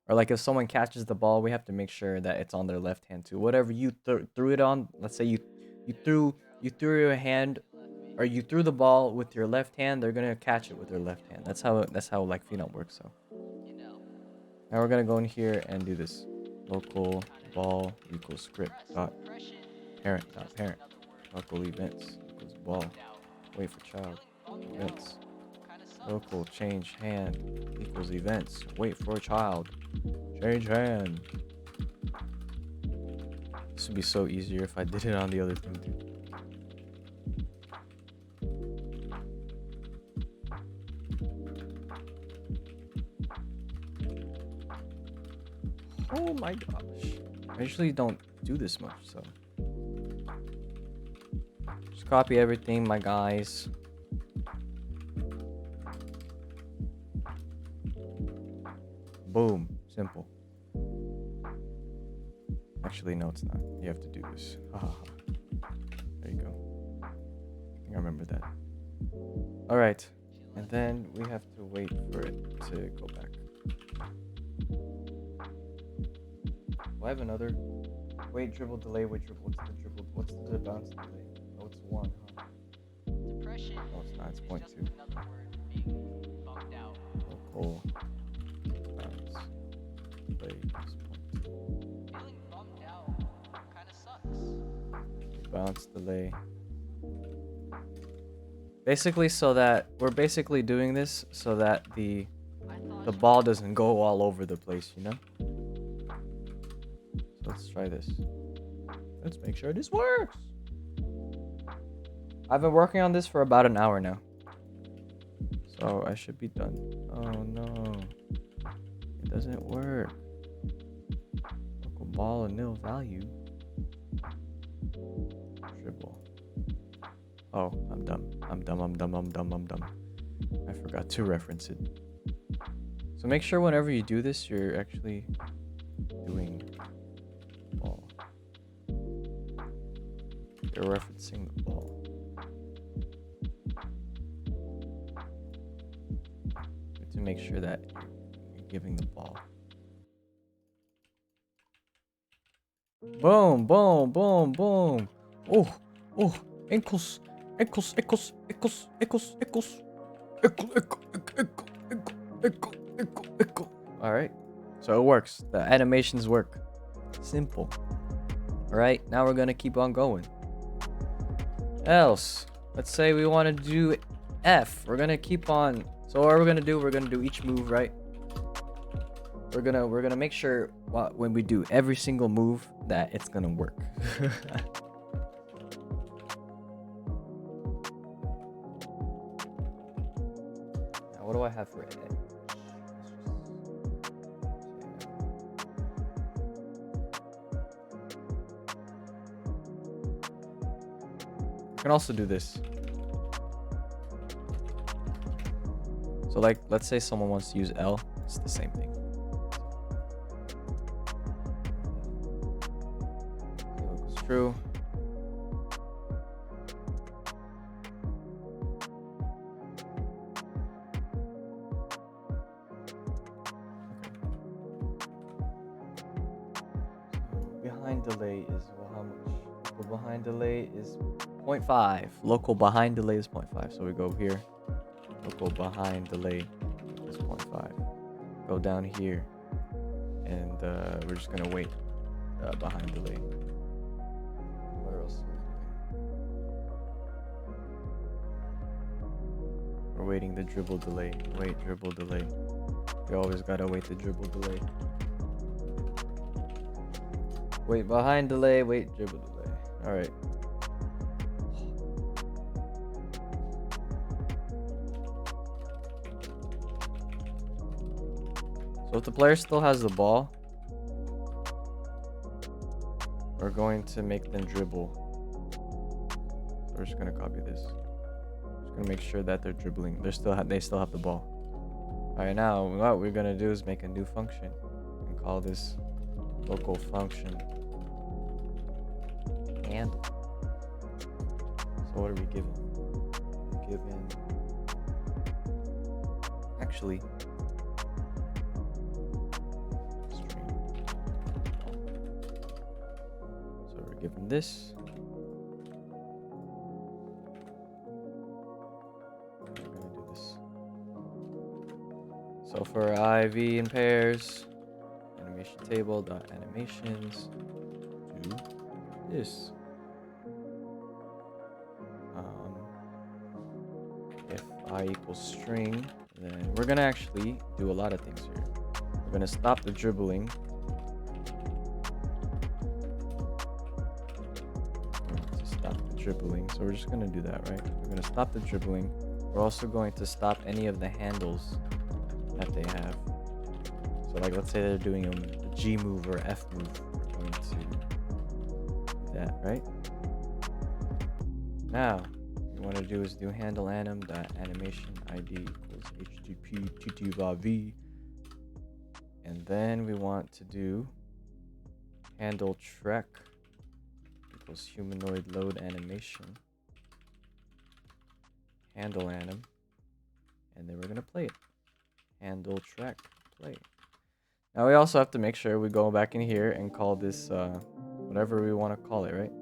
Or like if someone catches the ball, we have to make sure that it's on their left hand too. Whatever you threw it on, let's say you threw your hand, or you threw the ball with your left hand, they're gonna catch it with their left hand. That's how like Phenom works. So now we're gonna go in here and do this. Local ball equals script dot parent dot parent. Local events equals ball. Wait for child. Events. Local change hand equals events. Wait for child. Change hand. This would be so easier if I did it on the other thing too. Oh my gosh. I usually don't do this much, so just copy everything, my guys. Boom. Simple. Actually, no, it's not. You have to do this. There you go. I think I remember that. All right. And then we have to wait for it to go back. Do I have another? Wait, dribble, delay, wait, dribble. What's the dribble? What's the bounce delay? Oh, it's 1, huh? Depression. No, it's not. It's 0.2. Local bounce delay is 0.2. Feeling bummed out kind of sucks. Bounce delay. Basically, so that we're basically doing this so that the ball doesn't go all over the place, you know? So let's try this. Let's make sure this works. I've been working on this for about an hour now, so I should be done. Oh no, it doesn't work. Local ball and nil value. Dribble. Oh, I'm dumb. I'm dumb. I forgot to reference it. So make sure whenever you do this, you're actually doing ball. You're referencing the ball. To make sure that you're giving the ball. Boom, boom, boom, boom. Oh, ankles. All right, so it works. The animations work. Simple. All right, now we're gonna keep on going. Else, let's say we want to do F. We're gonna keep on. So what we're gonna do? We're gonna do each move, right? We're gonna make sure when we do every single move that it's gonna work. Now, what do I have for Ed? You can also do this. So like, let's say someone wants to use L. It's the same thing. Locals true. Behind delay is, well, how much? Local behind delay is 0.5. Local behind delay is 0.5. So we go here. Local behind delay is 0.5. Go down here, and we're just gonna wait behind delay. What else are we doing? We're waiting the dribble delay. Wait dribble delay. We always gotta wait the dribble delay. Wait behind delay, wait dribble delay. Alright. So if the player still has the ball, we're going to make them dribble. So we're just gonna copy this. Just gonna make sure that they're dribbling. They still have the ball. Alright, now what we're gonna do is make a new function and call this local function handle. So what are we given? We're given, actually, string. So we're given this. We're gonna do this. So for IV in pairs, animation table dot animations do this. If I equals string, then we're gonna actually do a lot of things here. We're gonna stop the dribbling. So we're just gonna do that, right? We're gonna stop the dribbling. We're also going to stop any of the handles that they have. So like, let's say they're doing a G move or F move. We're going to do that, right? Now, what you want to do is do handle anim dot animation ID equals HTTP TTV. And then we want to do handle trek equals humanoid load animation. Handle anim. And then we're going to play it. Handle trek play. Now we also have to make sure we go back in here and call this whatever we want to call it, right?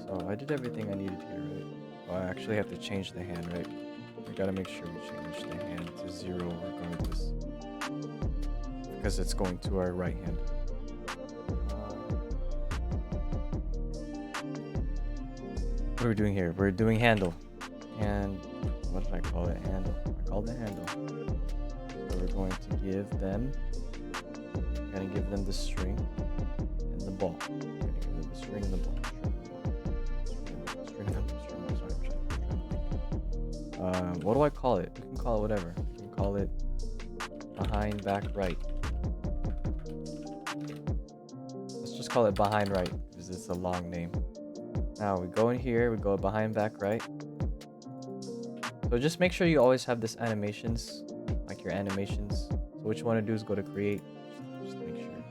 So I did everything I needed here, right? Oh, I actually have to change the hand, right? We gotta make sure we change the hand to 0 regardless, because it's going to our right hand. What are we doing here? We're doing handle. And what did I call it? Handle. I called it handle. So we're going to give them, the string and the ball. We're gonna give them the string and the ball. What do I call it? We can call it whatever. We can call it behind back right. Let's just call it behind right because it's a long name. Now we go in here, we go behind back right. So just make sure you always have this animations, like your animations. So what you want to do is go to create. Just make sure.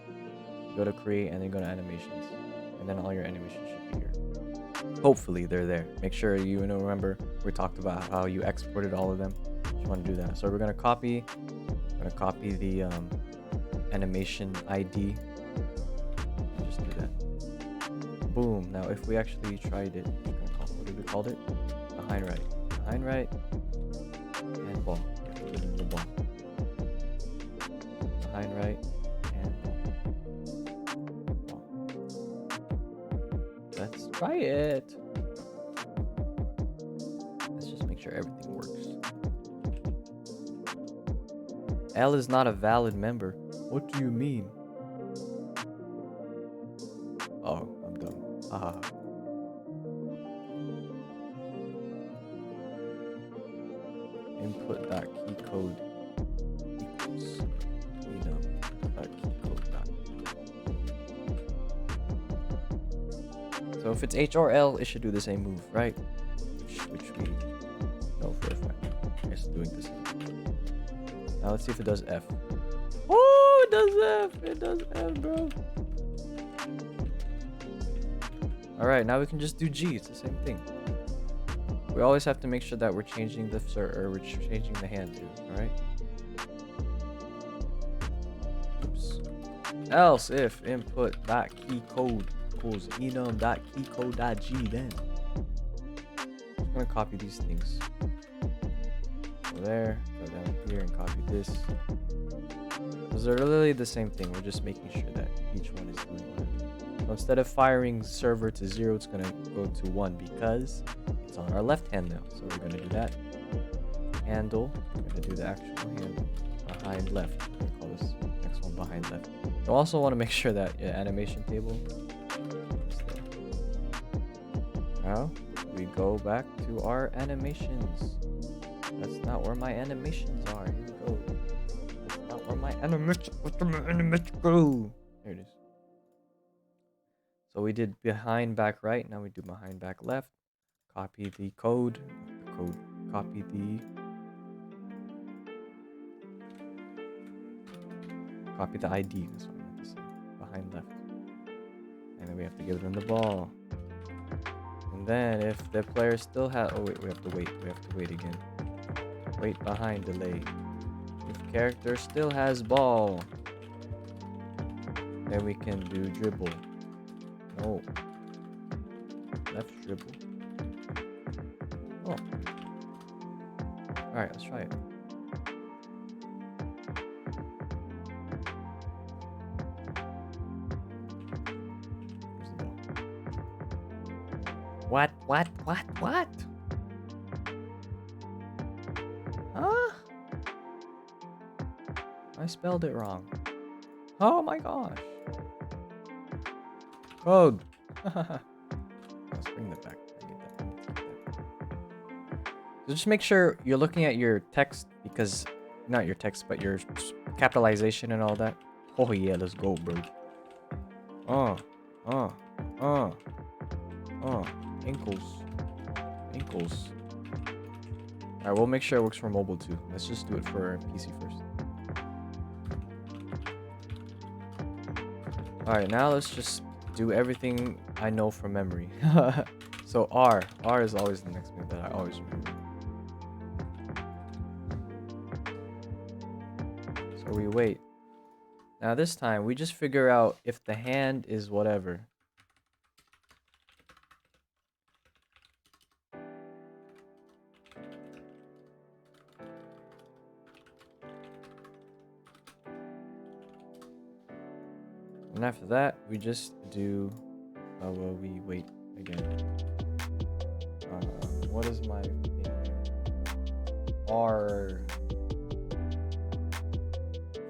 Go to create and then go to animations. And then all your animations should be here. Hopefully they're there. Make sure you remember we talked about how you exported all of them. You want to do that. So we're gonna copy the animation ID and just do that. Boom. Now if we actually tried it, what did we call it? Behind right. Behind right and ball. Put it in the ball. Behind right and ball. Let's try it. Let's just make sure everything works. L is not a valid member. What do you mean? Oh, I'm dumb. Haha. input dot key code equals Phenom dot key code dot. So if it's H or L, it should do the same move, right? Which we know for a fact. It's doing the same. Now let's see if it does F. Oh, it does F. It does F, bro. All right, now we can just do G. It's the same thing. We always have to make sure that we're changing the we're changing the hand too. All right. Oops. Else if input dot key code equals enum dot key code dot G, then I'm gonna copy these things. Go there, go down here, and copy this. Those are literally the same thing. We're just making sure that each one is doing one. So instead of firing server to 0, it's gonna go to 1 because it's on our left hand now. So we're gonna do that. Handle. We're gonna do the actual handle behind left. We're gonna call this next one behind left. You also want to make sure that your animation table is there. Now we go back to our animations. That's not where my animations are. Here we go. That's not where my animation. Where's my animation go? There it is. So we did behind back right. Now we do behind back left. Copy the code. Copy the ID. That's what I meant to say. Behind left. And then we have to give them the ball. And then if the player still has, oh wait, we have to wait. We have to wait again. Wait behind delay. If character still has ball, then we can do dribble. No. Left dribble. Oh. Alright, let's try it. Where's the ball? What? Huh? I spelled it wrong. Oh my gosh. Code. Let's bring that back. So just make sure you're looking at your text, because not your text, but your capitalization and all that. Oh yeah, let's go, bro. Ankles. Alright, we'll make sure it works for mobile too. Let's just do it for PC first. Alright, now let's just do everything I know from memory. So R is always the next thing that I always remember. So we wait. Now this time we just figure out if the hand is whatever. And after that, we just do, well, we wait again. What is my thing here? R.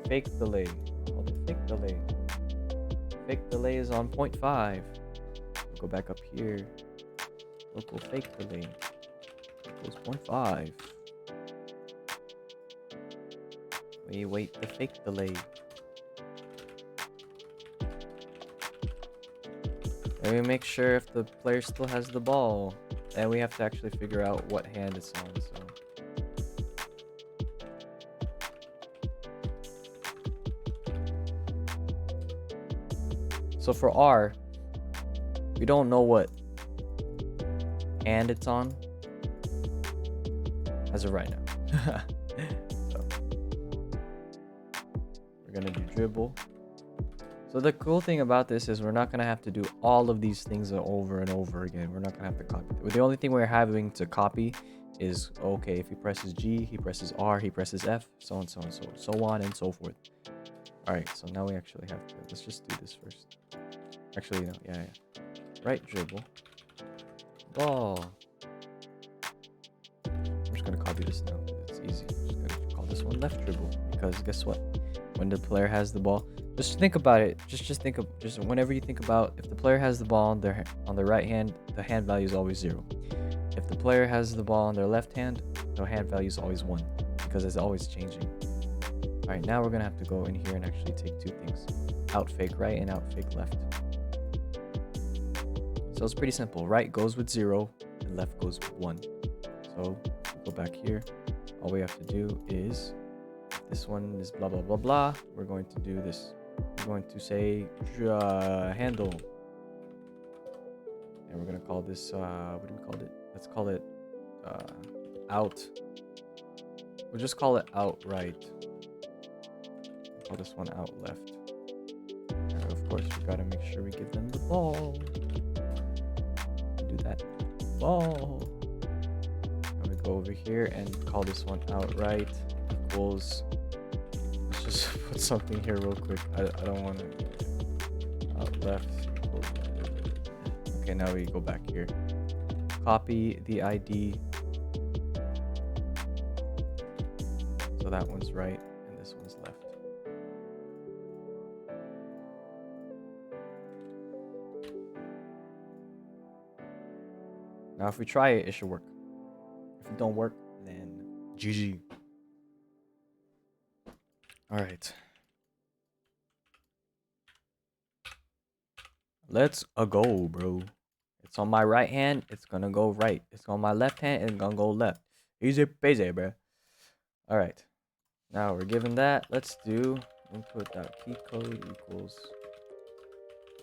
Fake delay. Called it fake delay. Fake delay is on 0.5. We'll go back up here. Local fake delay equals 0.5. We wait the fake delay. And we make sure if the player still has the ball. And we have to actually figure out what hand it's on. So for R, we don't know what hand it's on as of right now. So we're gonna do dribble. So the cool thing about this is we're not gonna have to do all of these things over and over again. We're not gonna have to copy. The only thing we're having to copy is, okay, if he presses G, he presses R, he presses F, so on and so forth. All right, so now we actually have to, let's just do this first. Actually, no, yeah. Right dribble. Ball. I'm just gonna copy this now. It's easy. I'm just gonna call this one left dribble, because guess what? When the player has the ball, just think about it. Just whenever you think about, if the player has the ball on the right hand, the hand value is always 0. if the player has the ball in their left hand, the hand value is always 1 because it's always changing. All right, now we're gonna have to go in here and actually take 2 things: out fake right and out fake left. So it's pretty simple. Right goes with 0 and left goes with 1. So go back here. All we have to do is, this one is blah blah blah blah. We're going to do this. We're going to say handle, and we're gonna call this what do we call it? Let's call it out. We'll just call it out right. Call this one out left. And of course, we gotta make sure we give them the ball. Do that ball. And we go over here and call this one out right equals. Let's just put something here real quick. I don't want to. Out left equals. Okay, now we go back here. Copy the ID. So that one's right and this one's left. Now if we try it, it should work. If it don't work, then GG. All right. Let's go, bro. It's on my right hand, it's gonna go right. It's on my left hand, it's gonna go left. Easy peasy, bro. All right. Now we're given that. Let's do input.key code equals.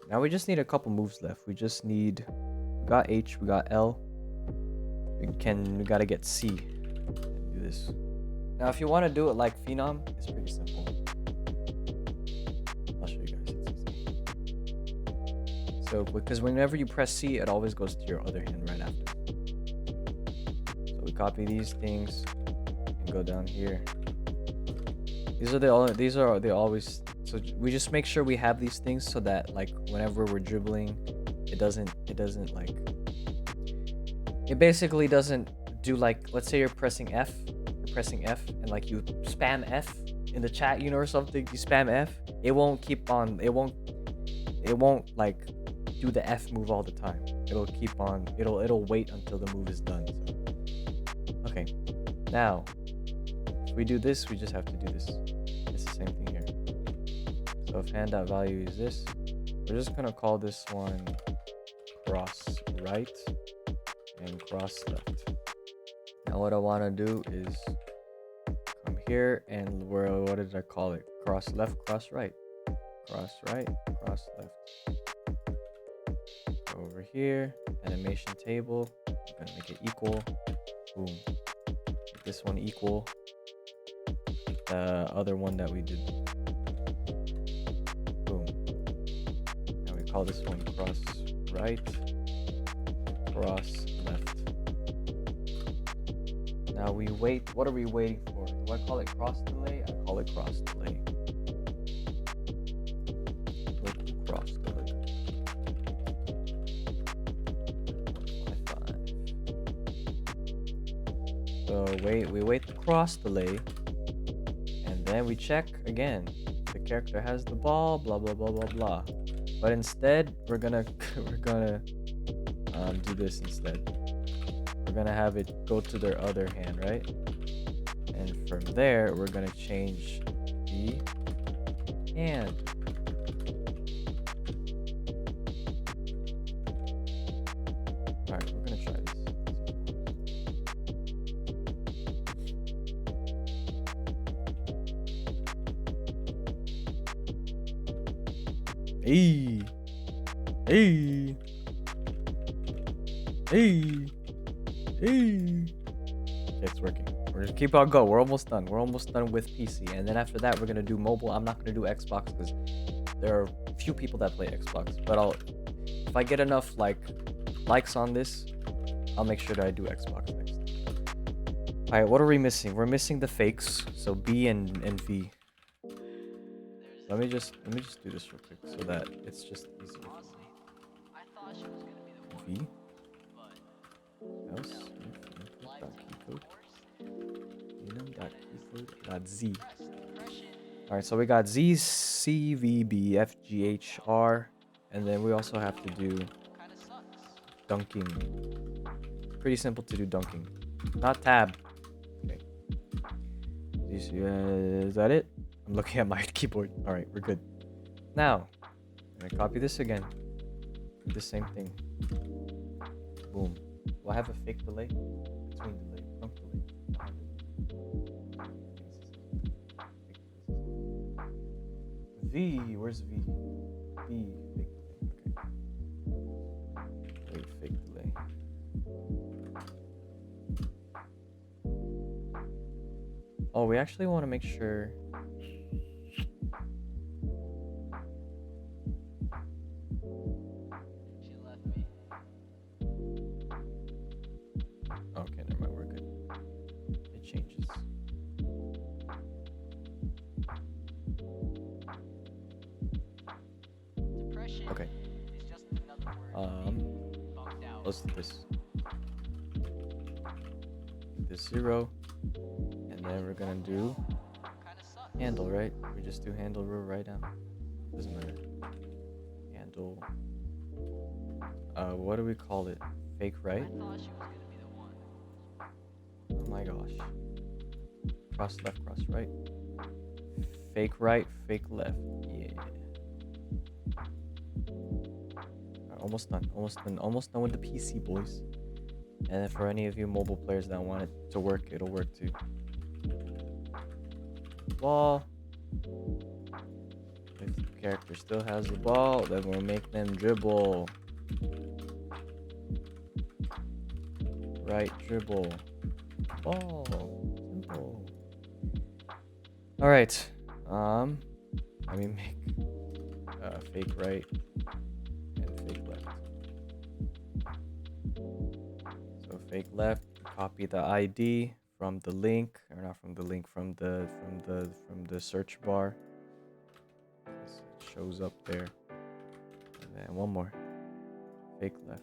Now we just need a couple moves left. We just need, we got H, we got L. We gotta get C. Do this. Now if you want to do it like Phenom, it's pretty simple. I'll show you guys. It's easy. So because whenever you press C, it always goes to your other hand right after. So we copy these things and go down here. These are the always. So we just make sure we have these things so that like whenever we're dribbling, it doesn't like. It basically doesn't do like, let's say you're pressing F and like you spam F in the chat, you know, or something. You spam F, it won't keep on. It won't like do the F move all the time. It'll keep on. It'll wait until the move is done. So. Okay, now if we do this, we just have to do this. It's the same thing here. So if hand value is this, we're just gonna call this one cross right and cross left. Now what I want to do is come here and what did I call it? Cross left, cross right, cross right, cross left. Go over here, animation table. I'm gonna make it equal. Boom. Make this one equal the other one that we did. Boom. Now we call this one cross right, cross left. Now we wait. What are we waiting for? Do I call it cross delay? I call it cross delay. Cross delay. 155. So we wait the cross delay, and then we check again. The character has the ball. Blah blah blah blah blah. But instead, we're gonna do this instead. We're gonna have it go to their other hand, right? And from there, we're gonna change the hand. All right, we're gonna try this. Hey, hey, hey. Okay, it's working. We're just keep on go. We're almost done. We're almost done with PC, and then after that, we're gonna do mobile. I'm not gonna do Xbox because there are few people that play Xbox. But if I get enough likes on this, I'll make sure that I do Xbox next. All right, what are we missing? We're missing the fakes. So B and V. Let me just do this real quick so that it's just easier. V. Else. Z. All right, so we got Z, C, V, B, F, G, H, R, and then we also have to do dunking. pretty simple to do dunking. Not tab. Okay. Is that it? I'm looking at my keyboard. All right, we're good. Now, I'm gonna copy this again. Do the same thing. Boom. Will I have a fake delay? Between delay. Dunk delay. V. Where's V? V. Fake delay. Okay. Wait, fake delay. Oh, we actually want to make sure. She left me. Okay, never mind. We're good. It changes. Depression. Okay. Is just another word. Bugged out. Let's do this. This 0. And then we're gonna do Kinda sucks. handle, right? We just do handle rule right now. Doesn't matter. Handle. What do we call it? Fake right? I thought she was gonna be the one. Oh my gosh. Cross left, cross right. Fake right, fake left. Yeah. Alright, almost done. Almost done. Almost done with the PC, boys. And for any of you mobile players that want it to work, it'll work too. Ball. If the character still has the ball, then we'll make them dribble. Right dribble. Ball. Simple. Alright. Let me make fake right and fake left. So fake left, copy the ID from the link, or not from the link, from the search bar. It shows up there. And then one more. Fake left.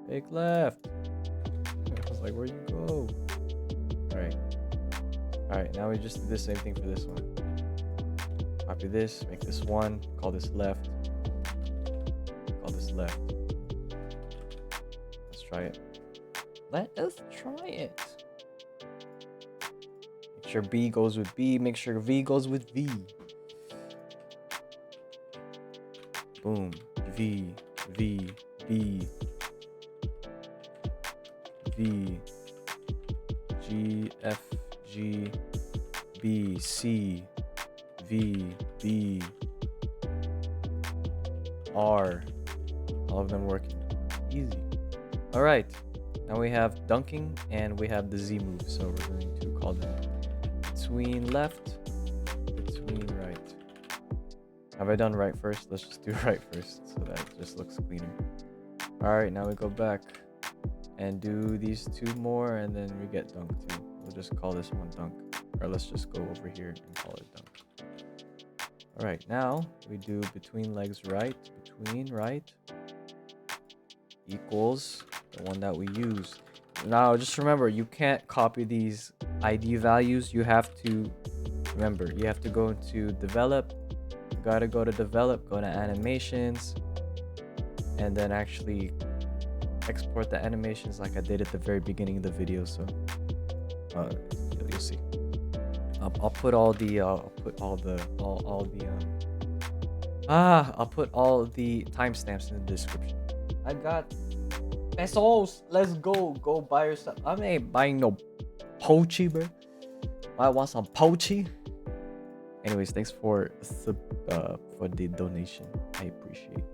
Fake left. I was like, where'd you go? Alright. Alright, now we just do the same thing for this one. Copy this, make this 1, call this left. Call this left. Let's try it. Let us try it. Make sure B goes with B, make sure V goes with V. Boom. V, V, B. V, G, F, G, B, C, V, B, R. All of them working. Easy. All right. Now we have dunking and we have the Z move. So we're going to call them between left, between right. Have I done right first? Let's just do right first so that it just looks cleaner. All right. Now we go back and do these 2 more, and then we get dunk 2. We'll just call this one dunk, or let's just go over here and call it dunk. All right, now we do between legs right, between right equals the one that we use. Now just remember, you can't copy these ID values. You have to remember, you have to go into develop. You gotta go to develop, go to animations, and then actually export the animations like I did at the very beginning of the video. So you'll see. I'll put all the I'll put all the timestamps in the description. I got pesos. Let's go buy yourself. I ain't buying no poachy, bro. I want some poachy. Anyways, thanks for the donation. I appreciate it.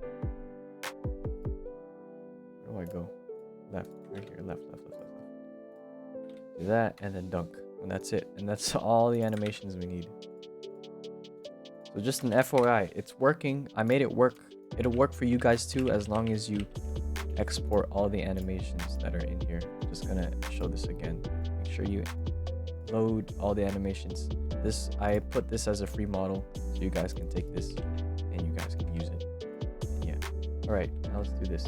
Where do I go? Left, right here, left. Do that and then dunk. And that's it. And that's all the animations we need. So just an FYI, it's working. I made it work. It'll work for you guys too, as long as you export all the animations that are in here. Just gonna show this again. Make sure you load all the animations. I put this as a free model, so you guys can take this and you guys can use it. And yeah. All right, now let's do this.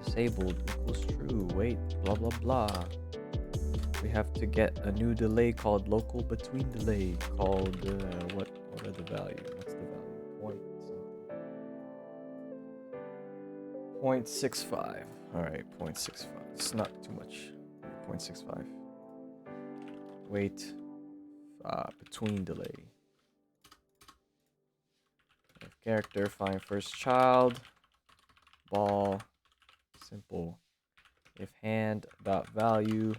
Disabled equals true. Wait, blah blah blah. We have to get a new delay called local between delay called what are the value? What's the value? Point something. 0.65. All right, 0.65. It's not too much. 0.65. Wait. Between delay. If character, find first child. Ball. Simple. If hand dot value,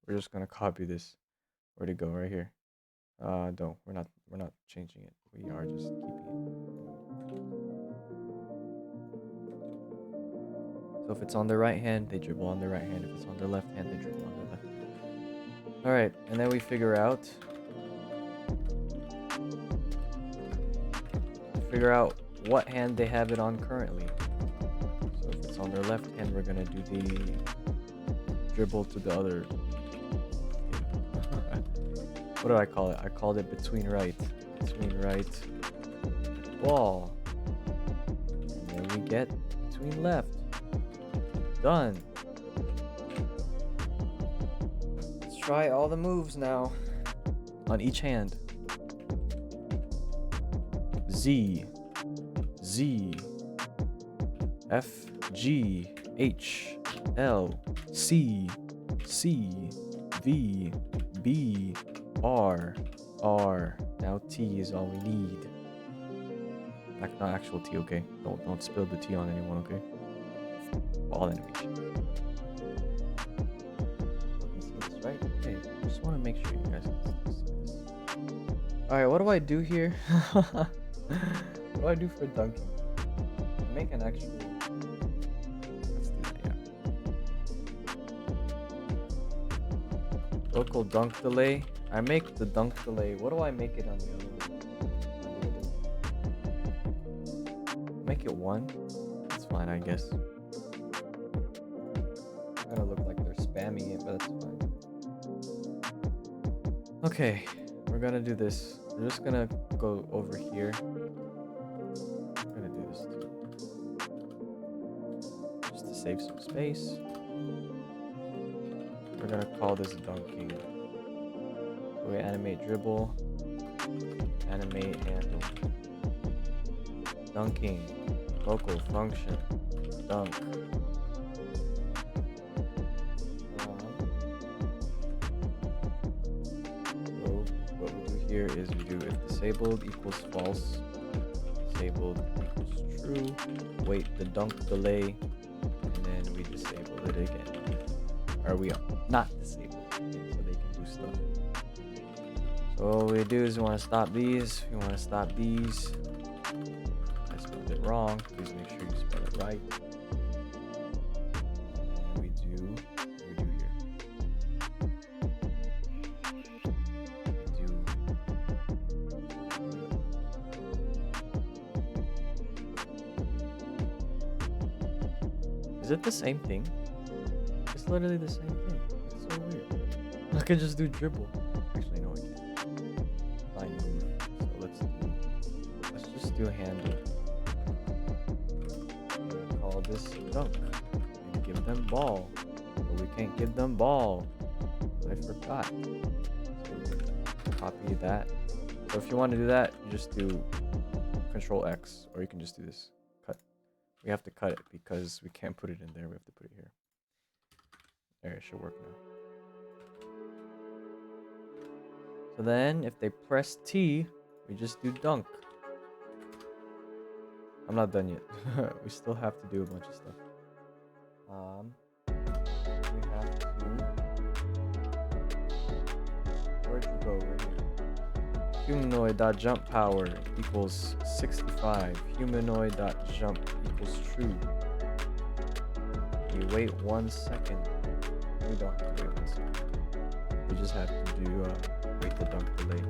we're just gonna copy this. Where'd it go? Right here. Don't. We're not changing it. We are just keeping it. So if it's on the right hand, they dribble on the right hand. If it's on the left hand, they dribble on the left hand. All right, and then we figure out what hand they have it on currently. So if it's on their left hand, we're gonna do the dribble to the other. What do I call it? I called it between right. Between right ball. And then we get between left. Done. Let's try all the moves now. On each hand. Z. Z. F. G. H. L. C. C. V. B. R. R. Now T is all we need. Not actual T, okay? Don't spill the T on anyone, okay? Ball animation. You can see this, right? Okay, just want to make sure you guys can see this. Alright, what do I do here? What do I do for dunking? Make an actual... Let's do that, yeah. Local dunk delay. I make the dunk delay. What do I make it on the other one? Make it 1. That's fine, I guess. Gonna look like they're spamming it, but that's fine. Okay, we're gonna do this. We're just gonna go over here. I'm gonna do this too. Just to save some space. We're gonna call this dunking. So we animate dribble, animate handle. Dunking, local function, dunk. What we do here is we do if disabled equals false, disabled equals true, wait the dunk delay, and then we disable it again. Or we are not disabled, so they can do stuff. So what we do is we want to stop these, we want to stop these. I spelled it wrong, please make sure you spell it right. And we do here. Is it the same thing? It's literally the same thing. It's so weird. I could just do dribble. Actually, no, I can't. Fine move. So let's just do handle. And call this dunk. And give them ball. But we can't give them ball. I forgot. So copy that. So if you want to do that, you just do Control X, or you can just do this. Cut. We have to cut it because we can't put it in there. We have to put it here. There, it should work now. So then, if they press T, we just do dunk. I'm not done yet. We still have to do a bunch of stuff. We have to... Where'd you go? Right here. Humanoid.jump power equals 65. Humanoid.jump equals true. We wait 1 second. We don't have to wait 1 second. We just have to do wait the dunk delay.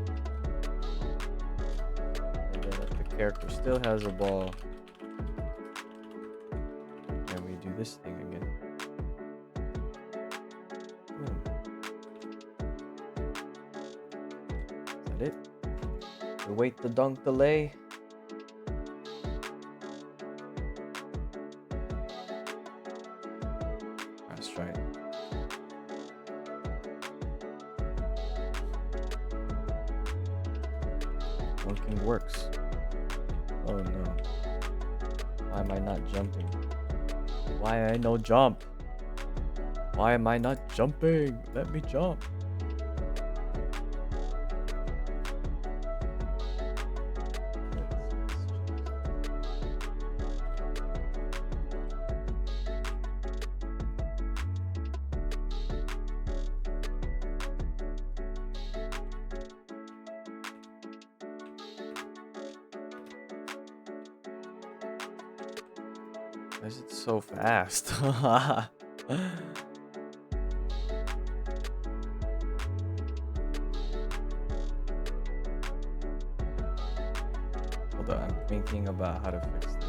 And then if the character still has a ball, then we do this thing again. Is that it? We wait the dunk delay. Let's try it. Dunking works. Oh no. Why am I not jumping? Why I no jump? Why am I not jumping? Let me jump. Why is it so fast? Hold on, I'm thinking about how to fix this.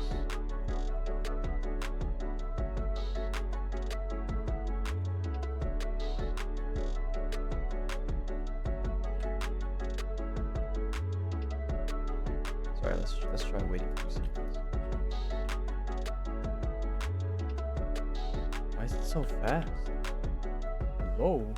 Sorry, let's try waiting for a second. Why is it so fast? Whoa.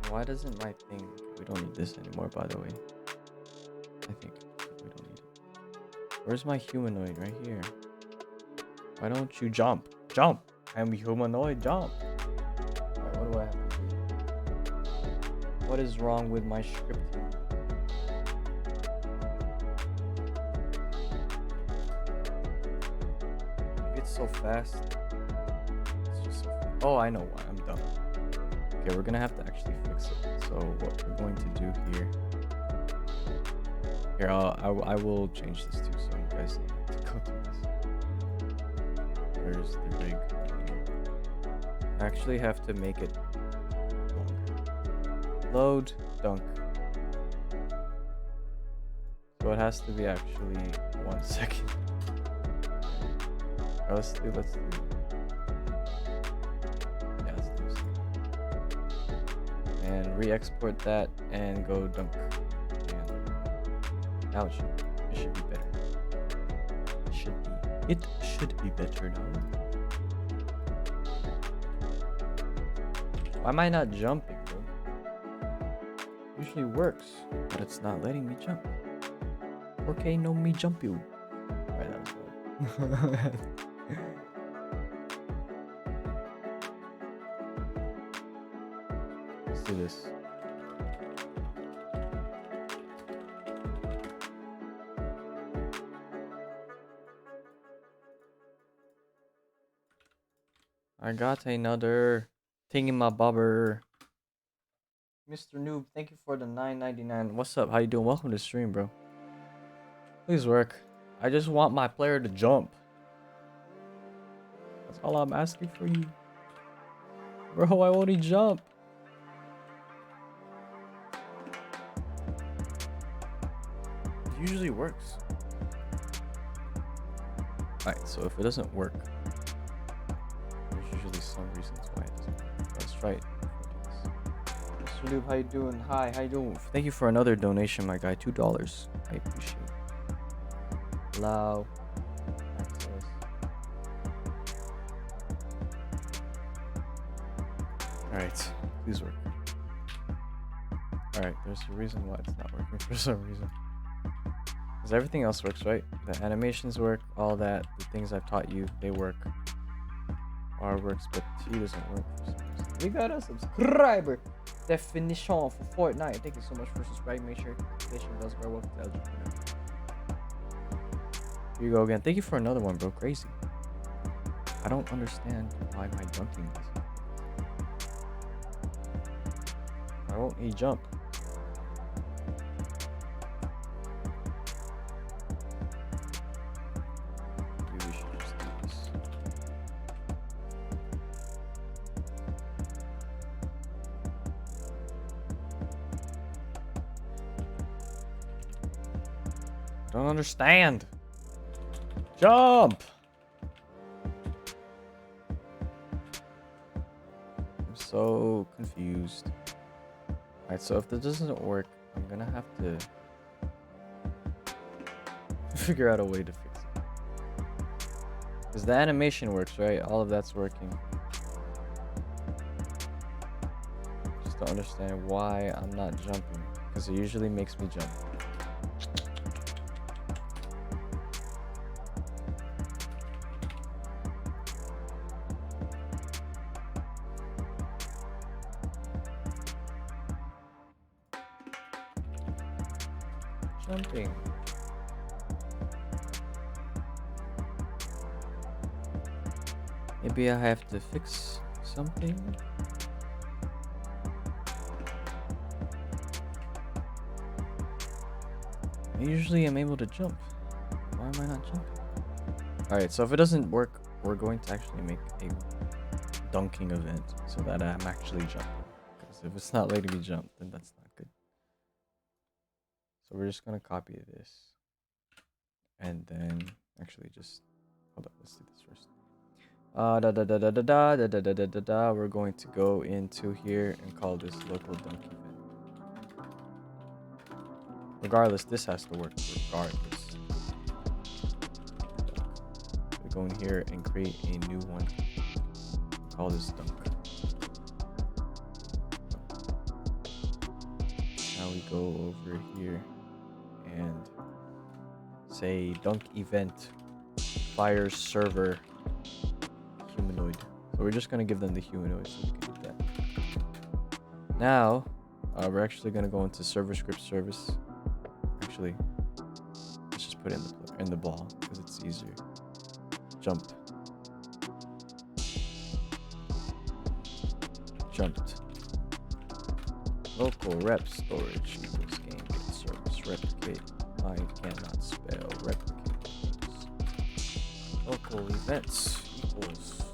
Why doesn't my thing... We don't need this anymore, by the way. I think we don't need it. Where's my humanoid? Right here. Why don't you jump? Jump! I'm humanoid, jump! Alright, what do I have to do? What is wrong with my scripting? It's so fast. It's just so fast. Oh, I know why. I'm dumb. Okay, we're gonna have to actually fix it. So what we're going to do here... Here, I will change this too, so you guys don't have to go through this. Where's the rig? I actually have to make it longer. Load, dunk. So it has to be actually 1 second. Right, let's do. Yeah, let's do this. And re-export that and go dunk. Now it should be better. It should be better now. Why am I not jumping, bro? Usually works, but it's not letting me jump. 4K no me jump you. Alright, that was good. Let's do this. I got another thingy-ma-bobber. Mr. Noob, thank you for the $9.99. What's up? How you doing? Welcome to the stream, bro. Please work. I just want my player to jump. That's all I'm asking for you. Bro, why won't he jump? It usually works. Alright, so if it doesn't work, some reasons why it doesn't work. Let's try it. Mr. Noob, how you doing? Hi, how you doing? Thank you for another donation, my guy. $2. I appreciate it. Allow access. Alright, please work. Alright, there's a reason why it's not working for some reason. Because everything else works, right? The animations work, all that, the things I've taught you, they work. R works, but T doesn't work for some reason. We got a subscriber definition for Fortnite. Thank you so much for subscribing. Make sure notification bells are welcome to LG. Here you go again. Thank you for another one, bro. Crazy. I don't understand why my dunking is. Why won't he jump? Don't understand. Jump! I'm so confused. Alright, so if this doesn't work, I'm gonna have to figure out a way to fix it. Because the animation works, right? All of that's working. don't understand why I'm not jumping, because it usually makes me jump. Jumping. Maybe I have to fix something. Usually I'm able to jump. Why am I not jumping? Alright, so if it doesn't work, we're going to actually make a dunking event so that I'm actually jumping. Because if it's not letting me jump, then that's not good. So we're just going to copy this. And then actually just hold up, let's do this first. We're going to go into here and call this local dunk event. Regardless, this has to work regardless. We go in here and create a new one. Call this dunk. Now we go over here and say dunk event fire server humanoid. So we're just gonna give them the humanoid so we can do that. Now we're actually gonna go into server script service. Actually, let's just put it in the ball because it's easier. Jumped. Jumped. Local rep storage equals game get service replicate. I cannot spell replicate things. Local events equals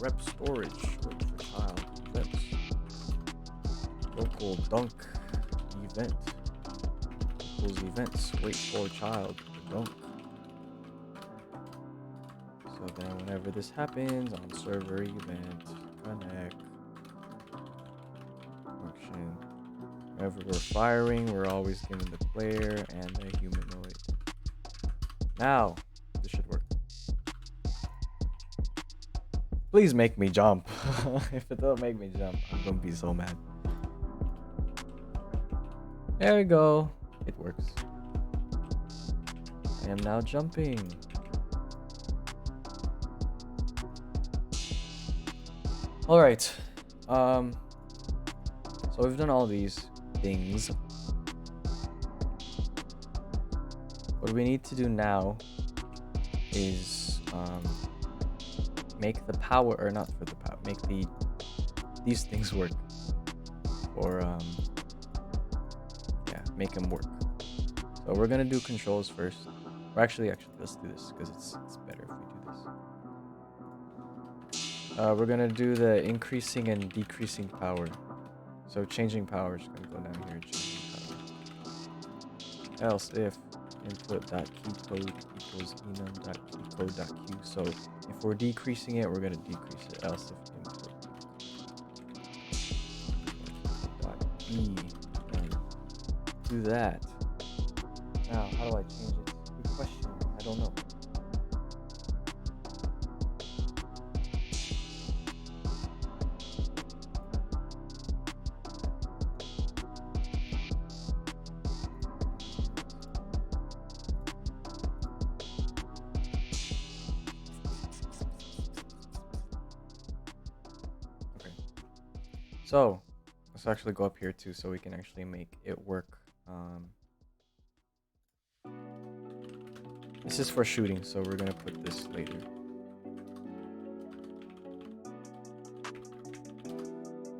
rep storage wait for child events. Local dunk event equals events wait for child dunk. So then whenever this happens on server event connect function, whenever we're firing, we're always giving the player and the humanoid. Now this should work. Please make me jump. If it don't make me jump, I'm gonna be so mad. There we go. It works. I am now jumping. All right. So we've done all these things. What we need to do now is make the power, or not for the power, make these things work. Or yeah, make them work. So we're gonna do controls first. Or actually, let's do this because it's better if we do this. We're gonna do the increasing and decreasing power. So changing power is gonna go down here. Changing power. Else if input.keycode equals enum.keycode.q. So if we're decreasing it, we're gonna decrease it. Else if input.e and do that. Now, how do I change it? Good question. I don't know. Okay. So, let's actually go up here too so we can actually make it work. This is for shooting, so we're gonna put this later.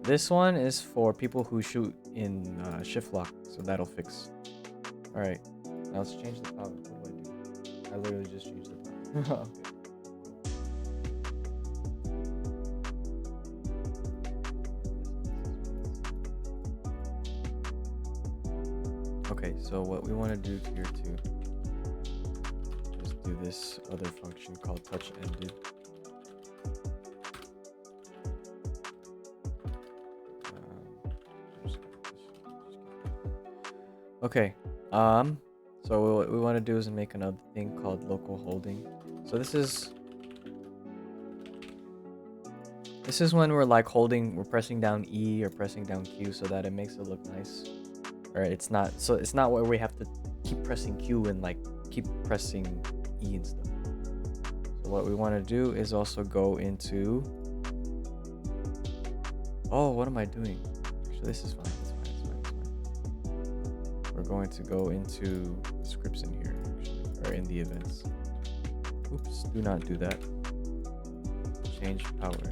This one is for people who shoot in shift lock, so that'll fix. All right, now let's change the power. What do I do? I literally just changed the power. Okay. Okay, so what we want to do here too. Do this other function called touch ended. Okay. So what we want to do is make another thing called local holding. So this is This is when we're like we're pressing down E or pressing down Q so that it makes it look nice. Or it's not where we have to keep pressing Q and like keep pressing E and stuff. So what we want to do is also go into, oh, what am I doing? Actually, this is fine. It's fine. We're going to go into the scripts in here, actually, or in the events. Oops, do not do that. Change power.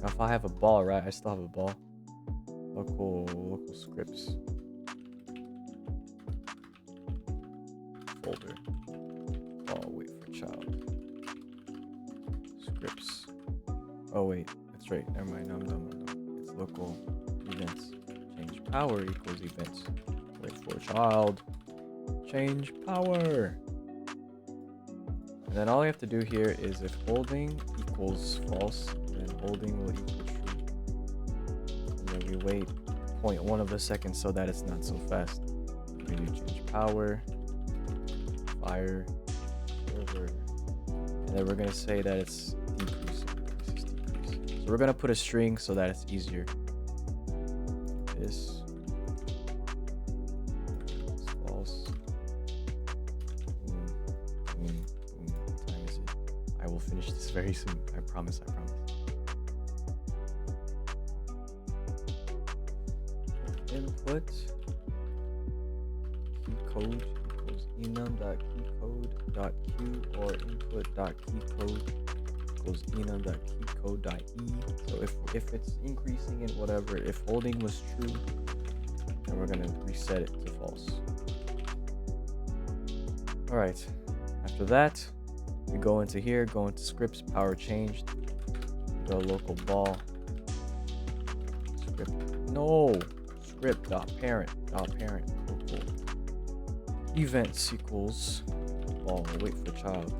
Now, if I have a ball, right? I still have a ball. Local scripts. Folder. Oh, wait for child. Scripts. Oh, wait. That's right. Never mind. No, I'm dumb. It's local events. Change power equals events. Wait for child. Change power. And then all we have to do here is if holding equals false, then holding will equal true. And then we wait 0.1 of a second so that it's not so fast. We do change power, fire, server. And then we're going to say that it's decreasing. This is decreasing. So we're going to put a string so that it's easier. This is false. I will finish this very soon. I promise. Input keycode equals enum.keycode.q or input.keycode equals enum.keycode.e. So if it's increasing in whatever, if holding was true, then we're gonna reset it to false. All right. After that, we go into here, go into scripts, power changed, go local ball, script, no, script dot parent local events equals ball, wait for child,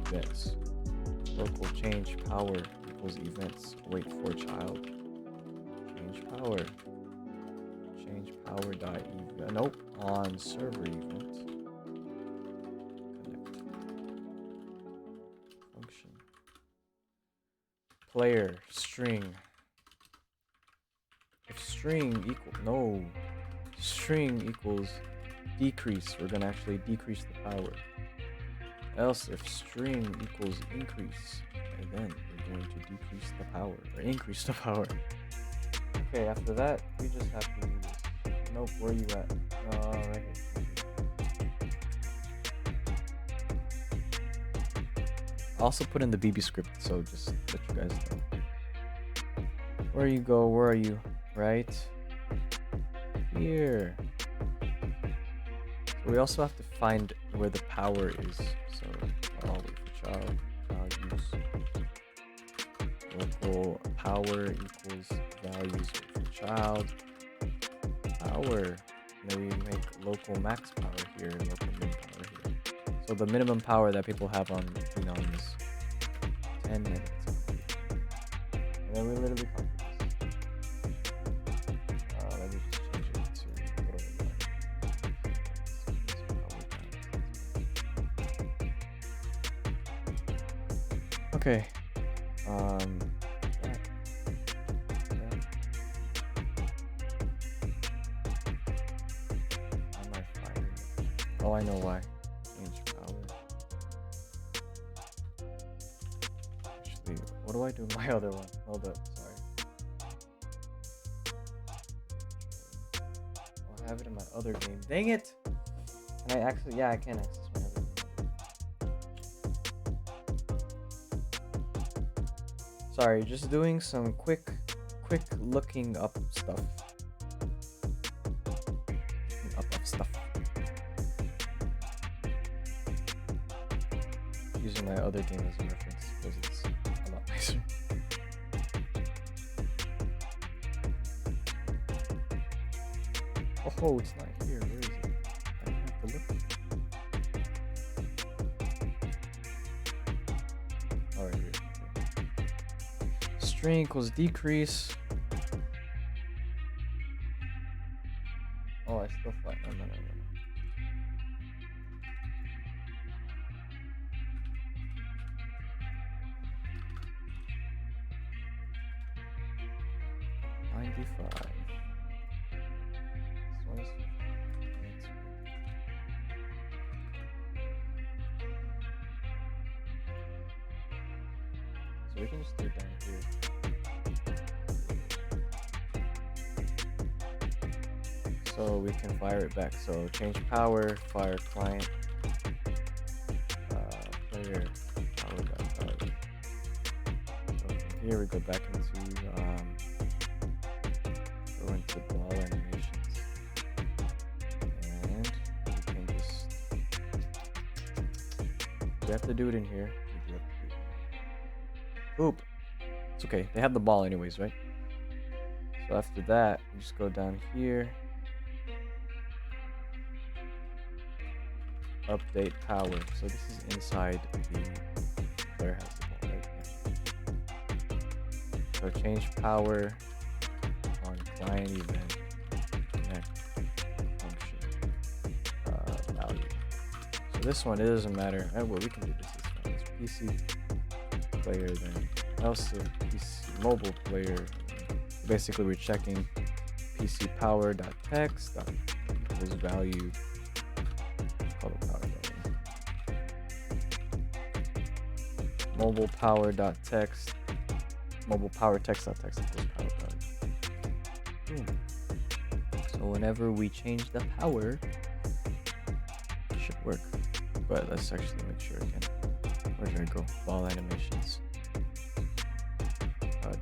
events, local change power equals events, wait for child, change power dot event, nope, on server event. Player string. If string equals decrease, we're gonna actually decrease the power. Else, if string equals increase, and then we're going to decrease the power or increase the power. Okay, after that, we just have to do this. Nope, where are you at? Right here. I also put in the BB script, so just let you guys know. Where you go? Where are you? Right here. So we also have to find where the power is. So I'll wait for child use. Local power equals values for child power. And then we make local max power here and local min power here. So the minimum power that people have on Phenom is 10 minutes. And then we literally copy this. Let me just change it to whatever. Okay. Oh, I know why. Change power. Actually, what do I do with my other one? Hold up, sorry. Oh, I have it in my other game. Dang it! Can I access? Yeah, I can access my other game. Sorry, just doing some quick looking up stuff. Using my other game as a reference because it's a lot nicer. Oh, it's not here. Where is it? I have to look. Oh, right here. Okay. String equals decrease. Oh, I still find. No. 75. This one is 50. That's good. So we can just do it down here. So we can fire it back. So change power, fire client, player, power dot value. So from here we go back into ball animations, and we can just, we have to do it in here. We do have to do it in here. Oop. It's okay. They have the ball anyways, right? So after that, we just go down here. Update power. So this is inside the player has the ball, right? Yeah. So change power on client event connect function value. So this one, it doesn't matter. Well, we can do this. It's PC player, then else the PC mobile player. Basically, we're checking PC power dot text dot equals value. Call it power value. Mobile power dot text. Mobile power text dot text equals power value. So whenever we change the power, it should work. But let's actually make sure again. Where did I go? Ball animations.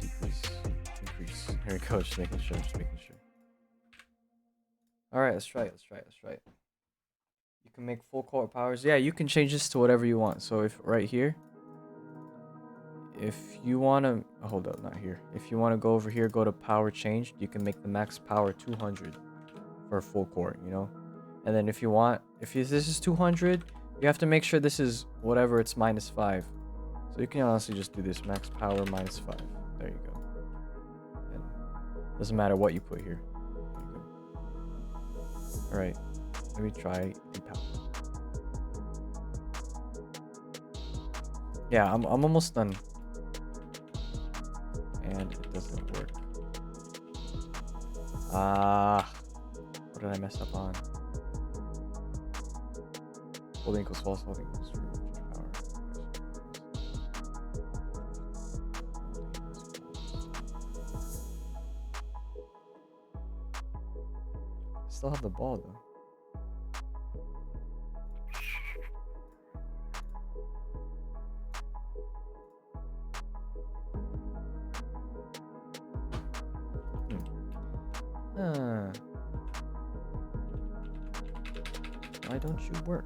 Decrease. Increase. Here we go. Just making sure. Alright, let's try it. You can make full court powers. Yeah, you can change this to whatever you want. So if right here, if you want to, hold up, not here. If you want to go over here, go to power changed, you can make the max power 200 for full court, you know? And then if you want, this is 200, you have to make sure this is whatever, it's -5. So you can honestly just do this max power -5. There you go. And doesn't matter what you put here. There you go. All right, let me try the power. Yeah, I'm almost done. And it doesn't work. What did I mess up on? Holding equals false, holding equals true. Power. I still have the ball though. Why don't you work?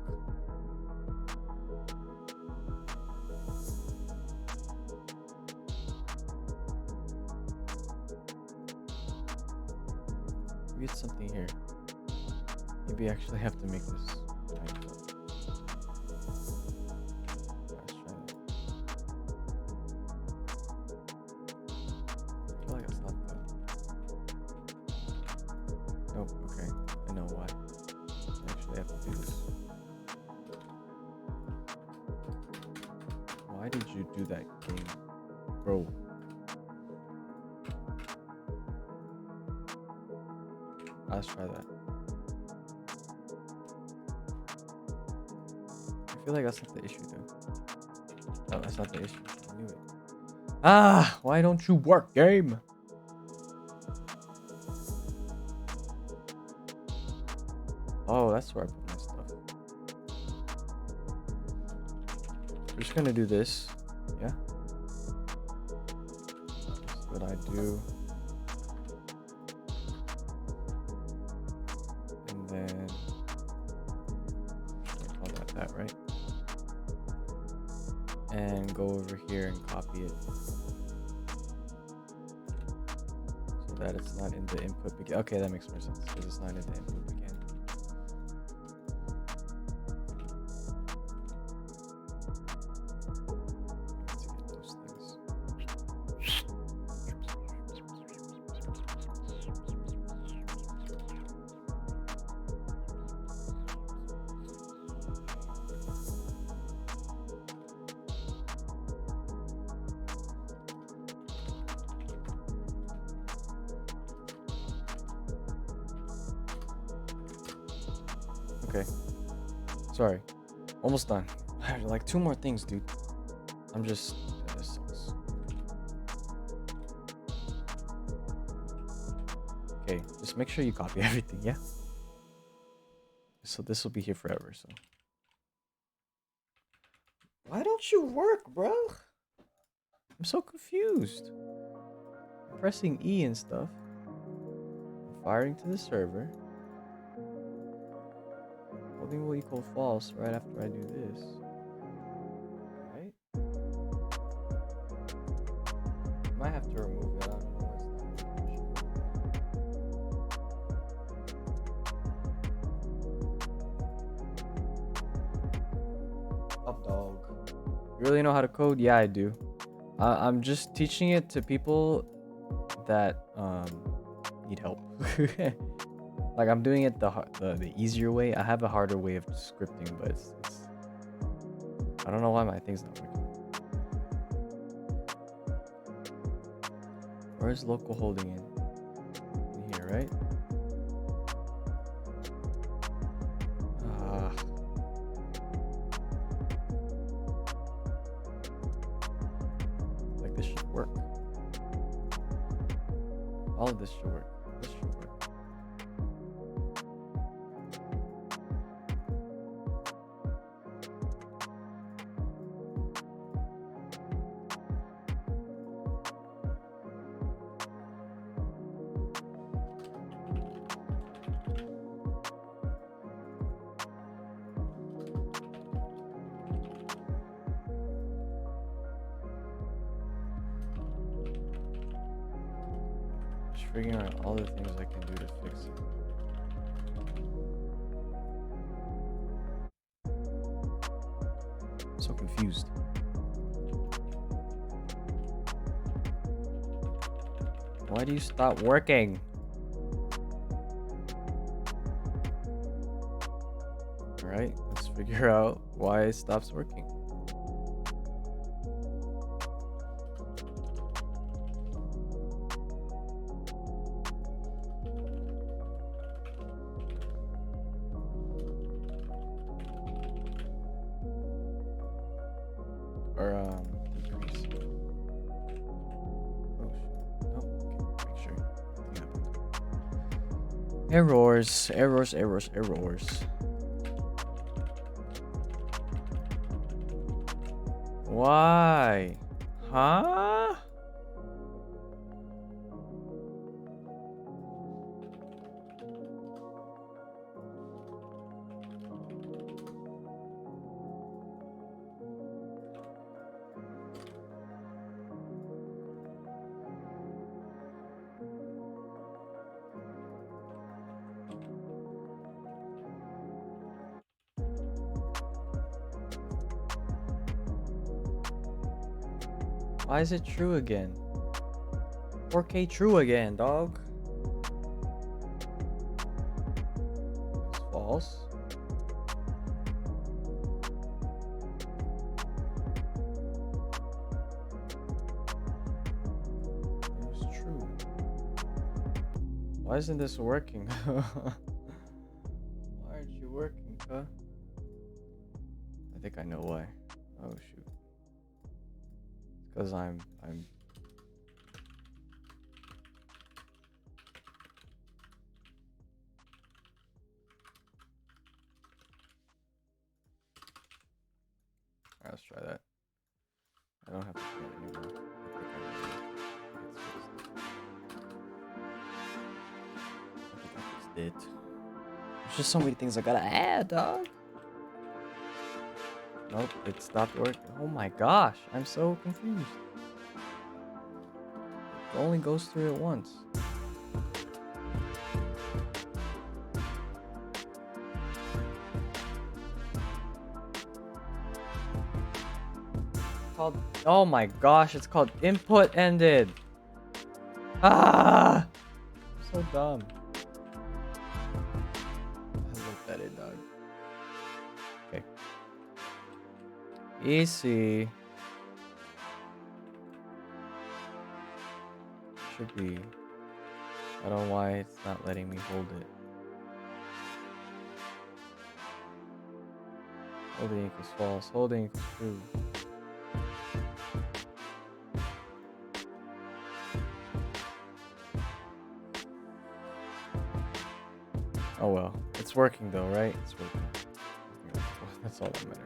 Maybe it's something here. Maybe I actually have to make this. Why did you do that game, bro? Let's try that. I feel like that's not the issue though. No, that's not the issue. I knew it. Why don't you work, game? Oh, that's where I put my stuff. We're just gonna do this, yeah? That's what I do. And then, I call that, right? And go over here and copy it. So that it's not in the input begin. Okay, that makes more sense, because it's not in the input begin. Okay. Sorry. Almost done. Like 2 more things, dude. I'm just... this sucks. Okay, just make sure you copy everything, yeah? So this will be here forever, so... Why don't you work, bro? I'm so confused. I'm pressing E and stuff. I'm firing to the server. Holding will equal false right after I do this. Right? Might have to remove it. I don't know why it's not working. Up, dog. You really know how to code? Yeah, I do. I'm just teaching it to people that need help. Like I'm doing it the easier way. I have a harder way of scripting, but it's I don't know why my thing's not working. Where's local holding in here, right? Like this should work. All of this should work. This should work. Figuring out all the things I can do to fix it. I'm so confused. Why do you stop working? Alright, let's figure out why it stops working. Or decrease. Oh shit. No, okay, make sure. Yeah. Errors, errors, errors, errors. Why? Huh? Why is it true again? 4K true again, dog. It's false. It was true. Why isn't this working? Why aren't you working, huh? I think I know why. Oh shoot. It's because I'm Alright, let's try that. I don't have to share it anymore. I think I fixed it. There's just so many things I gotta add, dog. Nope, it stopped working. Oh my gosh, I'm so confused. It only goes through it once. Called, oh my gosh, it's called input ended. Ah, I'm so dumb. I looked at it, dog. Okay. Easy. Should be. I don't know why it's not letting me hold it. Holding equals false. Holding equals true. Oh well. It's working though, right? It's working. That's all that matters.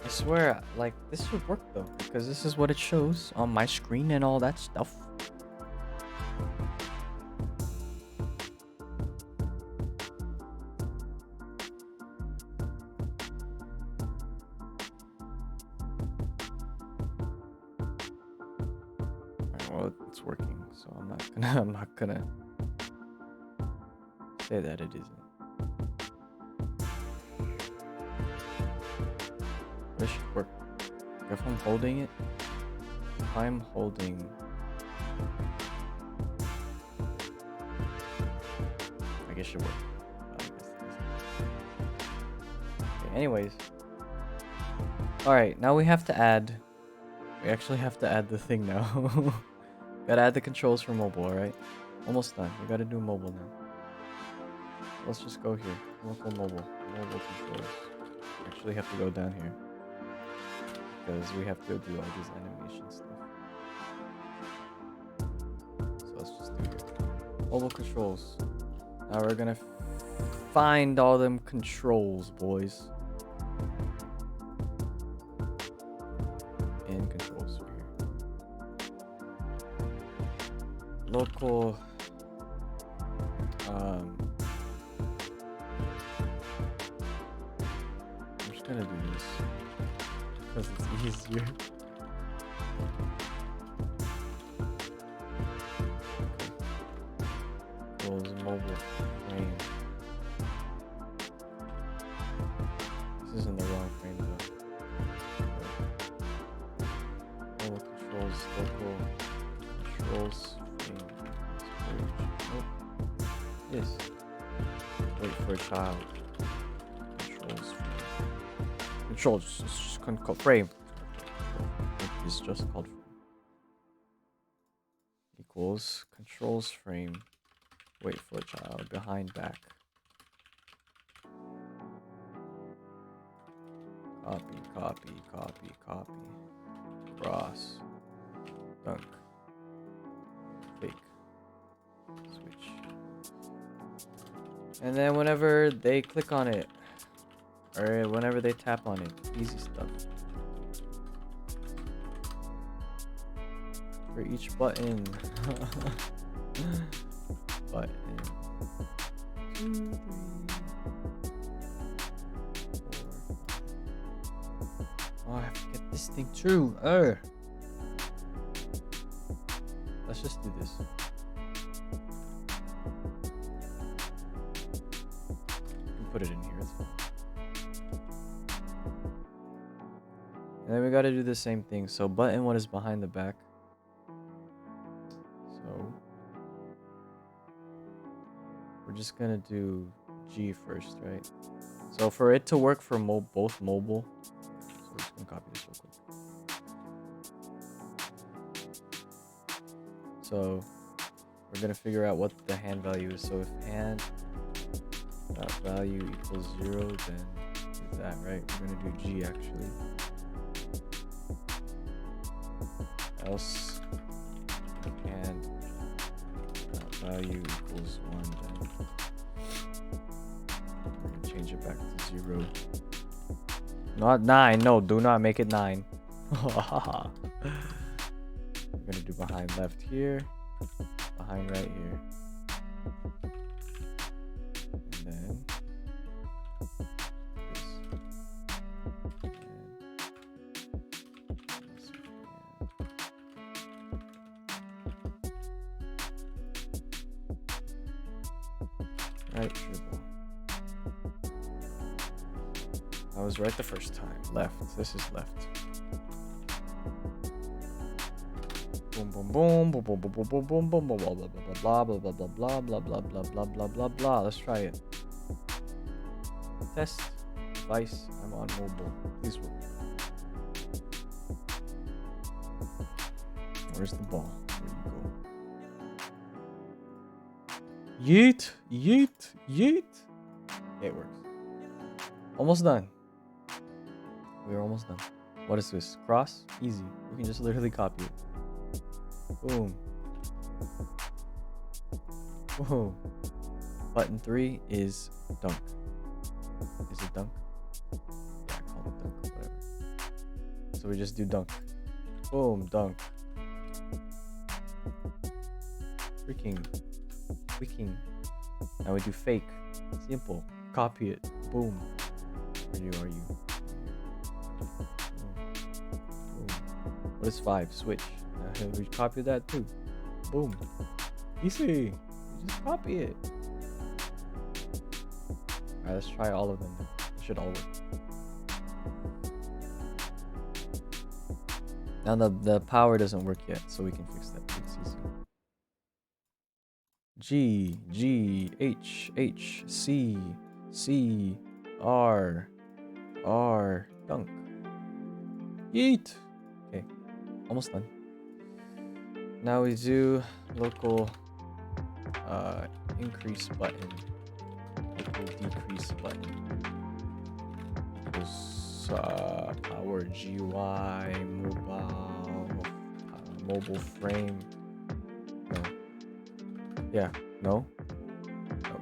I swear, like, this should work though, because this is what it shows on my screen and all that stuff. Alright, well, it's working, so I'm not gonna say that it isn't. This should work. If I'm holding it, I'm holding. I guess it should work. Okay, anyways. Alright, now we have to add. We actually have to add the thing now. Gotta add the controls for mobile, alright? Almost done. We gotta do mobile now. Let's just go here. Local mobile. Mobile controls. Actually have to go down here. Because we have to do all these animation stuff. So let's just do here. Mobile controls. Now we're gonna find all them controls, boys. In controls right here. Local. I'm just gonna do this. Because it's easier. Close mobile frame. This is in the wrong frame though. Mobile controls, local controls frame. Nope. Yes. Wait for a child. Controls frame. Controls. It's just called frame. It's just called frame. Equals controls frame. Wait for a child. Behind back. Copy, copy, copy, copy. Cross. Dunk. Fake. Switch. And then whenever they click on it, or whenever they tap on it, easy stuff. For each button. Button. 2, 3, 4. Oh, I have to get this thing true. Let's just do this. You can put it in here. It's fine. And then we gotta do the same thing. So button one is behind the back. So we're just gonna do G first, right? So for it to work for both mobile, so we're just gonna copy this real quick. So we're gonna figure out what the hand value is. So if hand value equals 0, then do that, right? We're gonna do G actually. Else and value equals 1, then we're gonna change it back to 0. Not 9. No, do not make it 9. We're gonna do behind left here, behind right here, and then this. Right, dribble. I was right the first time. Left. This is left. Boom, boom, boom, boom, boom, boom, boom, boom, boom, boom, boom, blah, blah, blah, blah, blah, blah, blah, blah, blah, blah, blah, blah, blah, blah. Let's try it. Test. device. I'm on mobile. Please work. Where's the ball? There you go. Yeet, yeet, yeet. Okay, it works. Almost done. We're almost done. What is this? Cross? Easy. We can just literally copy it. Boom. Boom. Button 3 is dunk. Is it dunk? Yeah, I call it dunk. Whatever. So we just do dunk. Boom, dunk. Freaking. Freaking. Now we do fake. Simple. Copy it. Boom. Where are you? Boom. What is 5? Switch. We copy that too. Boom. Easy. You just copy it. Alright, let's try all of them. It should all work. Now the power doesn't work yet, so we can fix that. It's easy. G, G, H, H, C, C, R, R, dunk. Yeet! Okay, almost done. Now we do local increase button, local decrease button. Equals power GUI mobile frame. No. Yeah. No. No.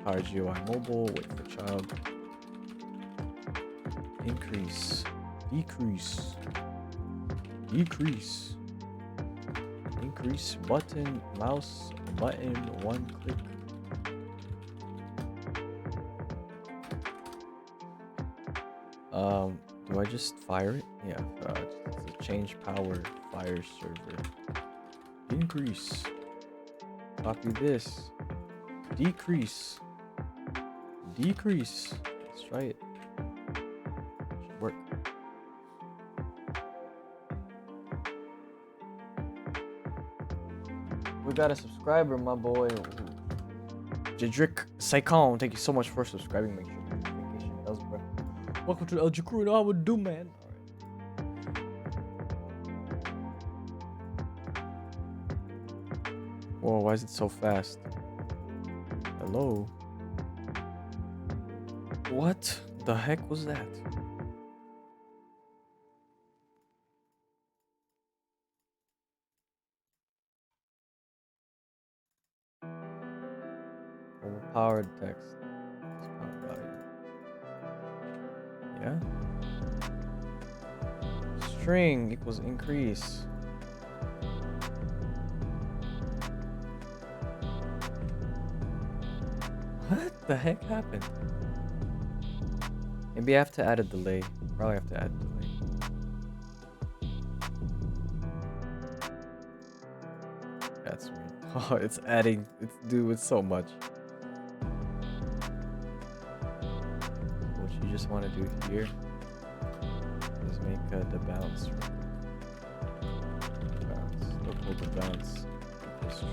Power GUI mobile. Wait for child. Increase. Decrease. Decrease. Increase button, mouse button, 1 click. Do I just fire it? Yeah, just change power, fire server. Increase. Copy this. Decrease. Decrease. Let's try it. Should work. We got a subscriber, my boy. Jadrick Saikon, thank you so much for subscribing. Make sure you hit the notification bells, bro. Welcome to the LG crew. You know how we do, man. Alright. Whoa, why is it so fast? Hello? What the heck was that? Overpowered text. Power value. Yeah. String equals increase. What the heck happened? Maybe I have to add a delay. Probably have to add a delay. That's weird. Oh, it's adding. It's doing so much. What you just want to do here is make the bounce. Local the bounce equals true.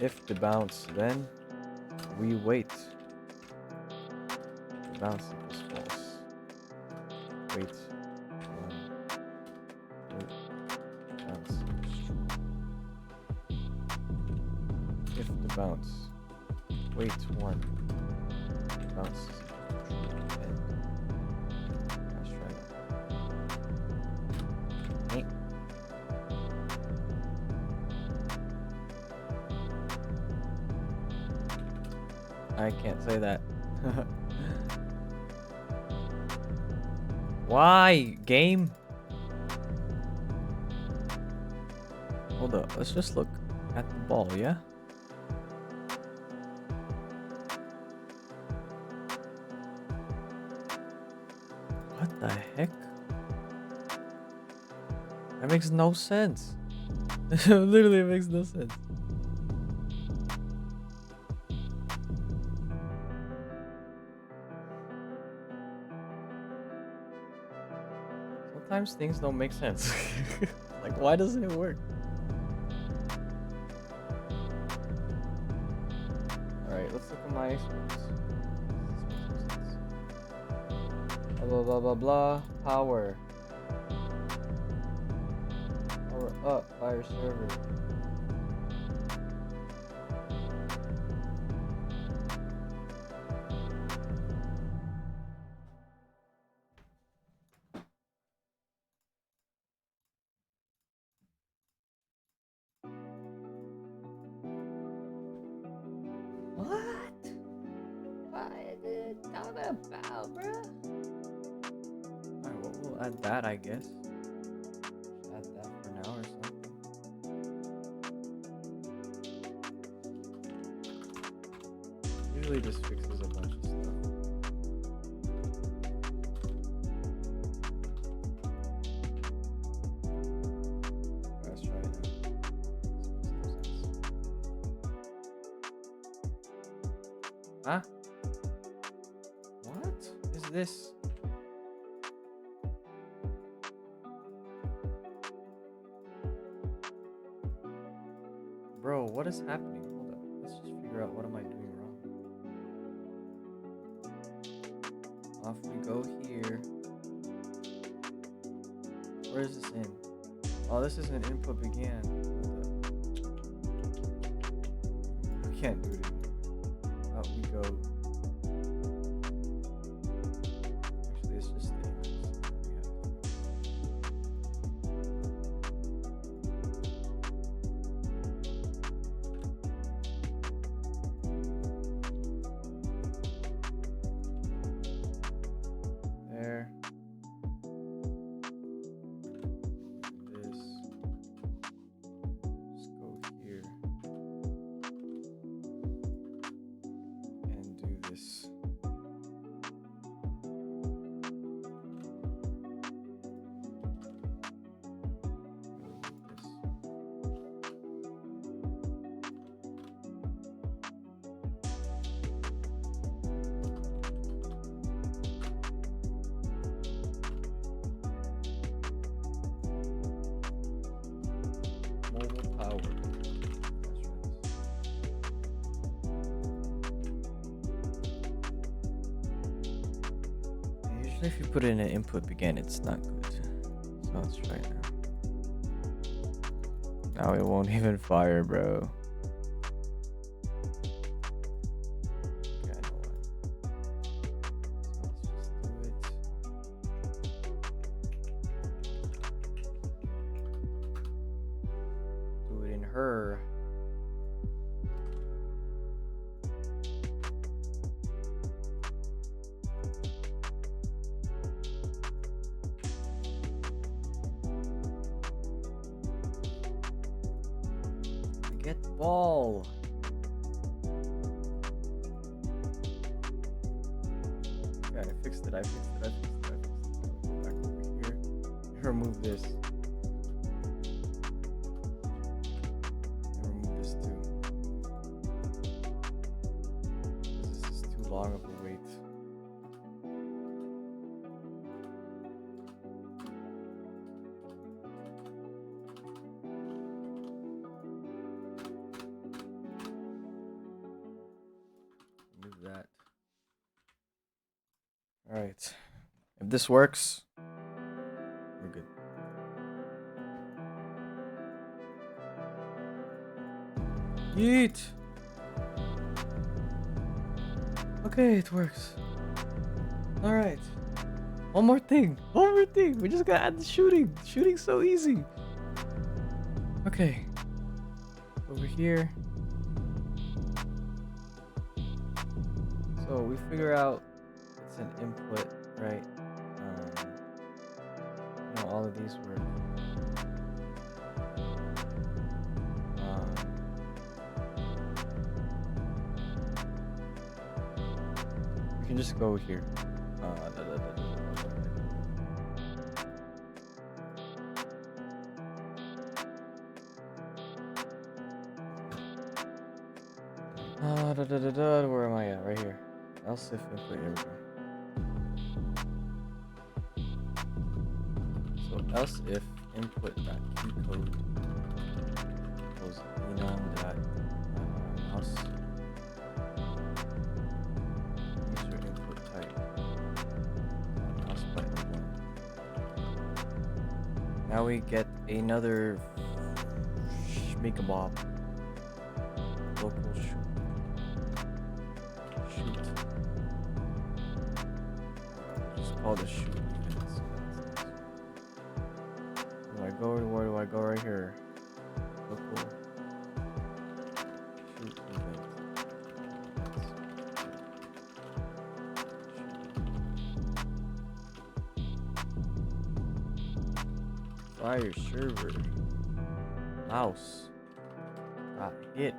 If the bounce, then we wait. The bounce equals false. Wait. Bounce equals true. If the bounce, wait 1. The bounce is equal to true. Then let's try that. Okay. I can't say that. Why, game? Hold up, let's just look at the ball, yeah? What the heck? That makes no sense. Literally, it makes no sense. Sometimes things don't make sense. Like, why doesn't it work? Alright, let's look at my experience. Blah blah blah blah blah. Power. Power up. Fire server. What? What is it talking about, bruh? Alright, well, we'll add that, I guess. Add that for now or something. Usually this fixes a bunch of stuff. Let's try it out. Huh? What is this? Bro, what is happening? Hold up. Let's just figure out what am I doing wrong. Off we go here. Where is this in? Oh, this is an input began. We can't do it anymore. Out we go. Actually, it's just the images we have to fix. There. This. Just go here. And do this. Mobile power. Let's try this. Usually if you put in an input began, it's not good. So let's try it now. Now it won't even fire, bro. Okay, I know why. So let's just do it. Do it in her. Get ball. Okay, I fixed it. I fixed it. Go back over here. Remove this. And remove this too. This is just too long of a wait. Remove that. All right. If this works, we're good. Yeet. Okay, it works. All right. One more thing. We just gotta add the shooting. Shooting's so easy. Okay. Over here. So we figure out it's an input, right? All of these work. We can just go here. Where am I at? Right here. Else if input, here we go. So else if input.keycode equals Phenom dot mouse user input type mouse Now we get another Shmikabob. Local shoot. Just call it shoot. Where do I go right here? Local shoot event. Fire server. Mouse. Got hit.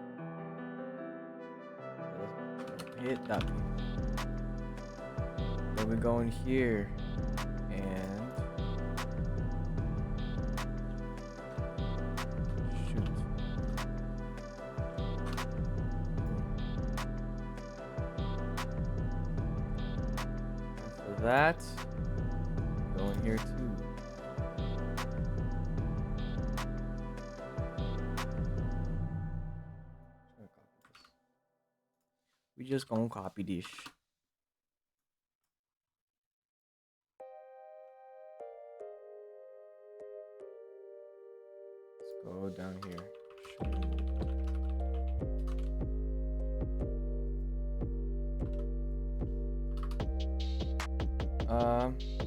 Hit that. Then we go in here and shoot. After that, go in here too. We just gonna copy this. Let's go down here.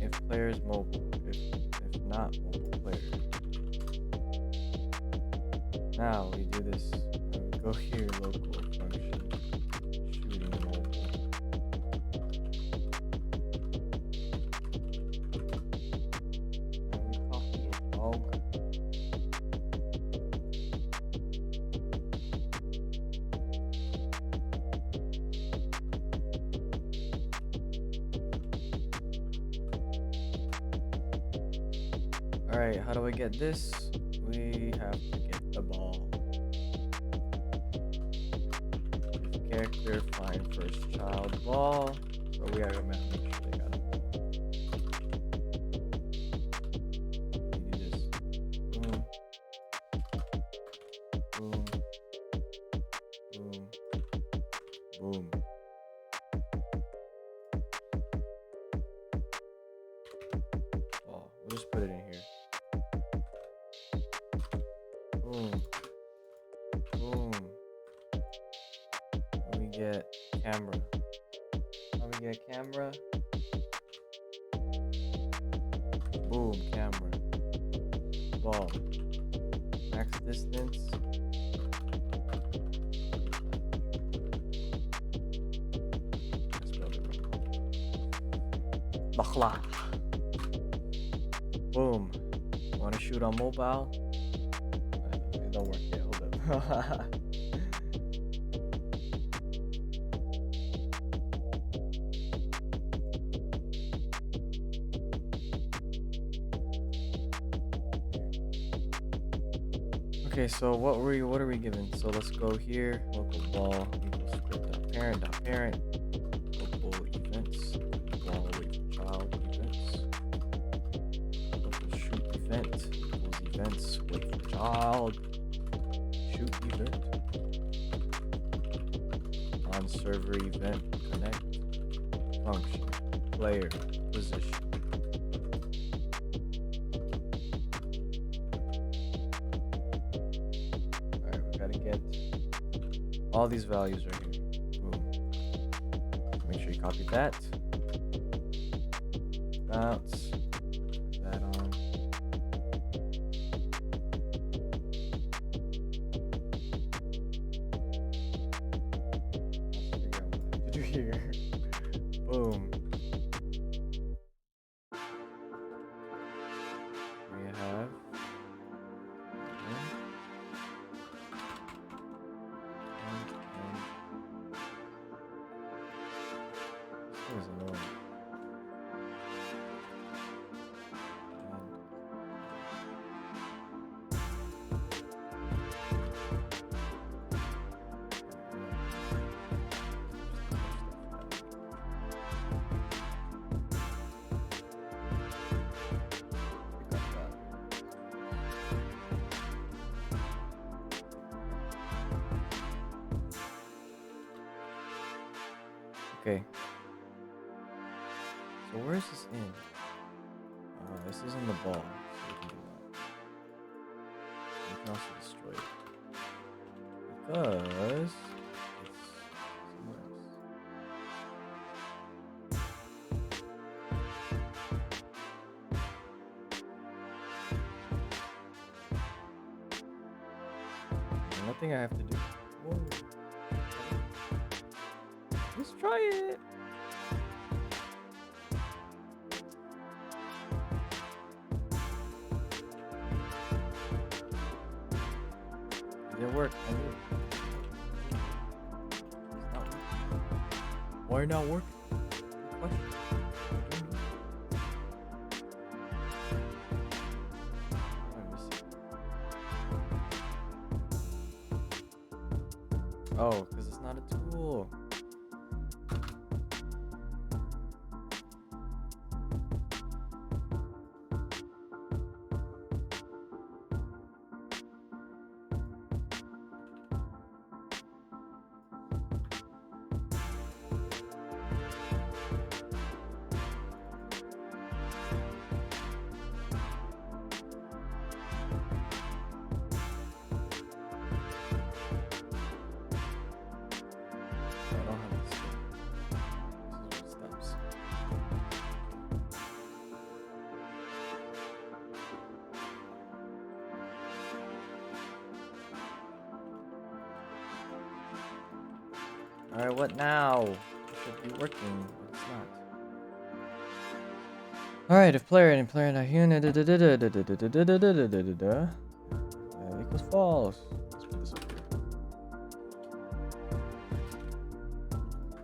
If player is mobile, if not mobile player. Now we do this. We go here, local function, shooting mobile. And we copy it, dog. Alright, how do I get this? We have to get the ball. If character find first child ball. So we gotta make sure they got a ball. We do this. Boom. Boom. Boom. Boom. Ball. We'll just put it in here. Boom. Boom. And we get camera. How we get camera? Boom, camera. Ball. Max distance. I spelled it wrong. Bakhla. Boom. Wanna shoot on mobile? It don't work yet. Hold up. Okay, so what are we given? So let's go here. Local ball equals script.parent.parent. Local events. Ball wait child events. Local shoot event equals events wait for child. Shoot event. On server event connect. Function. Player. Position. Get all these values right here. Boom. Make sure you copy that. Bounce. Put that on. Let's figure out what I have to do here. Boom. We have. There's another. Okay. So where is this in? This is in the ball. So we can do that. can also destroy it. Because it's somewhere else. There's nothing I have to do. Whoa. Let's try it. It didn't work. I knew it. It's not working. Why not working? Good question. What am I missing? Oh, because it's not a tool. I don't have this step. This is what steps. Alright, what now? It should be working, but it's not. Alright, if player and player not here equals false. Let's put this up here.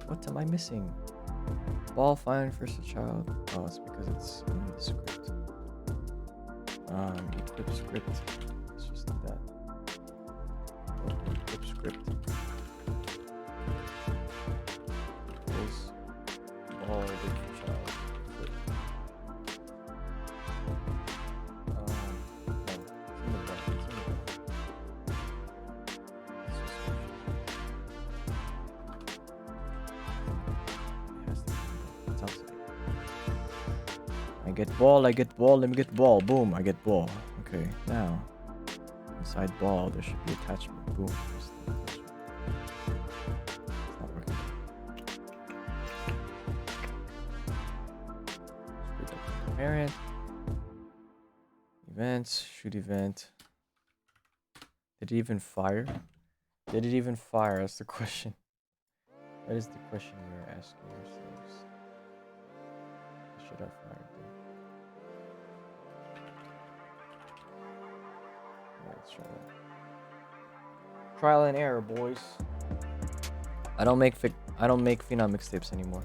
What am I missing? Ball find first a child. Oh, it's because it's in the script. Equip script. Let's just do that. Equip script. Equals ball with child. Equip. No, it's in the ball. It's in the ball. Let's just switch it. It has to be in the ball. It sounds like it. I get ball, let me get ball. Boom, I get ball. Okay, now inside ball there should be attachment. Boom, there's the attachment. It's not working. Screwed up with the parent. Events, shoot event. Did it even fire? Did it even fire? That's the question. That is the question we're asking ourselves. Should I fire it? Let's try that. Trial and error, boys. I don't make Phenom mixtapes anymore.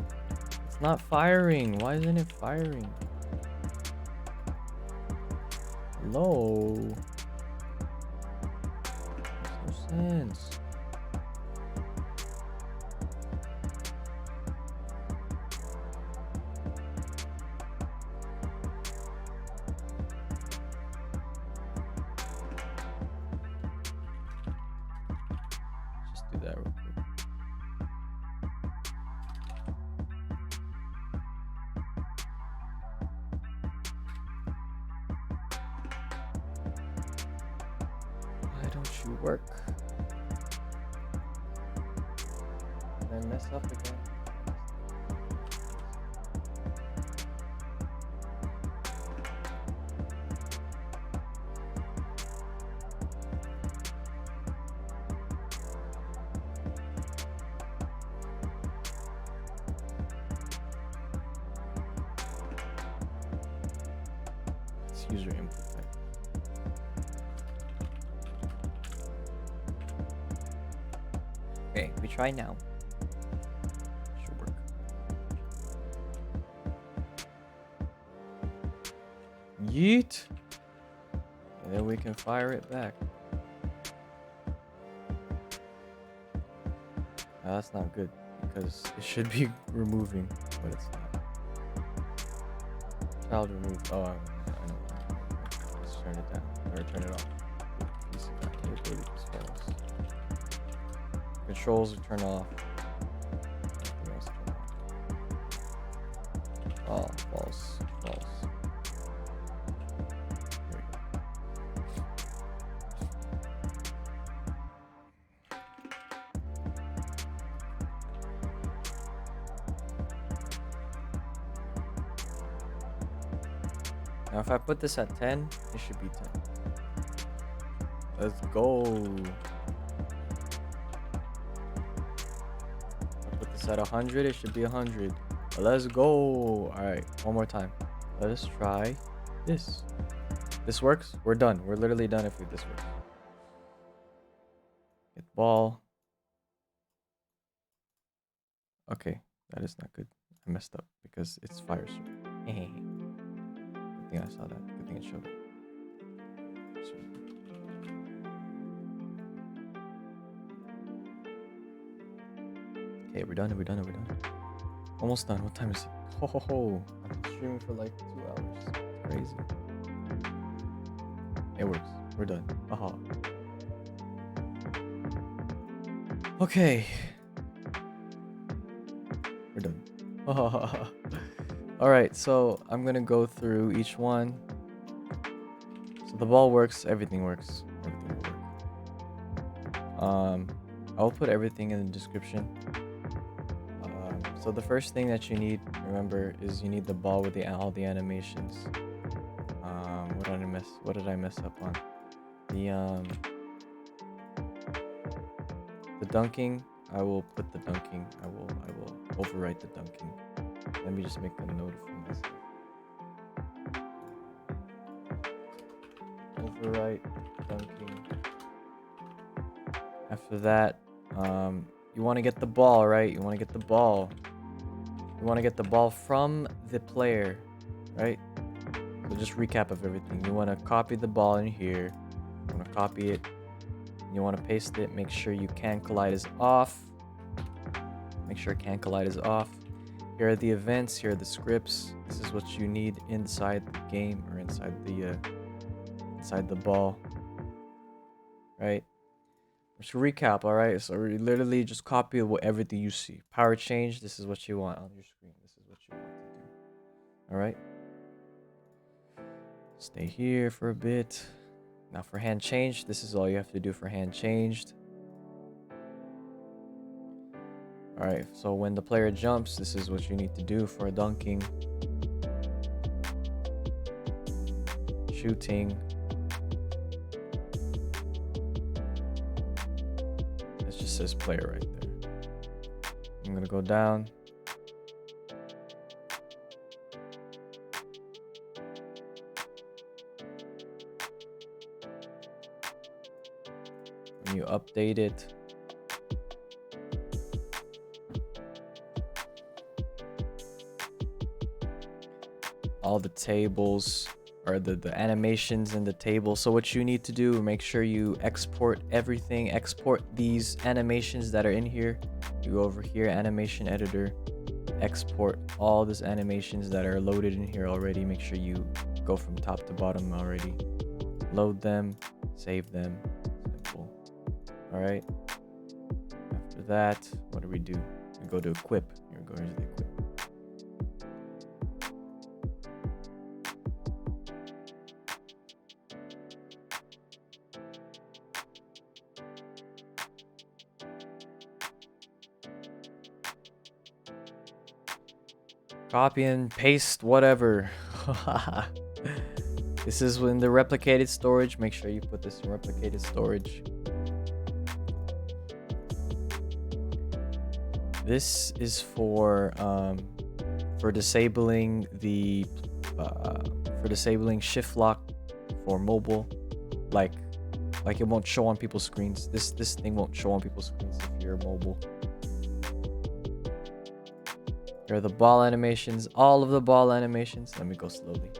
It's not firing. Why isn't it firing? Hello. Makes no sense. Just do that real quick. Why don't you work? Did I mess up again? It's user input type. Okay, we try now. Should work. Yeet! And then we can fire it back. No, that's not good because it should be removing, but it's not. Child removed. Oh, I know. Let's turn it down or turn it off. Controls are turned off. Everything else turned off. Oh, false. There we go. Now if I put this at 10, it should be 10. Let's go. If I put this at 100, it should be 100. Let's go. All right, one more time. Let us try this. This works. We're done. We're literally done if this works. Get the ball. Okay, that is not good. I messed up because it's fire sword. Good thing I saw that. Good thing it showed. Okay, we're done. We're done. We're done. Almost done. What time is it? Oh, I've been streaming for like 2 hours. It's crazy. It works. We're done. Aha. Okay. We're done. All right, so I'm gonna go through each one. So the ball works. Everything works. Everything will work. I'll put everything in the description. So the first thing that you need, remember, is you need the ball with all the animations. What did I mess up on? The dunking. I will put the dunking. I will overwrite the dunking. Let me just make a note for myself. Overwrite dunking. After that, you want to get the ball, right? You want to get the ball. You want to get the ball from the player, right? So just recap of everything. You want to copy the ball in here. You want to copy it. You want to paste it. Make sure you can collide is off. Make sure can collide is off. Here are the events. Here are the scripts. This is what you need inside the game or inside the ball, right? Just recap, all right? So we literally just copy everything you see. Power change. This is what you want on your screen. This is what you want to do. All right. Stay here for a bit. Now for hand change, this is all you have to do for hand changed. All right. So when the player jumps, this is what you need to do for dunking, shooting. Says player right there. I'm gonna go down. When you update it, all the tables or the animations in the table. So what you need to do, make sure you export everything. Export these animations that are in here. You go over here, animation editor, export all these animations that are loaded in here already. Make sure you go from top to bottom already. Load them, save them. Simple. All right. After that, what do? We go to equip. Here we go. Here's the equip. Copy and paste whatever. This is in the replicated storage. Make sure you put this in replicated storage. This is for disabling the shift lock for mobile. Like it won't show on people's screens. This thing won't show on people's screens if you're mobile. Here are the ball animations, all of the ball animations. Let me go slowly.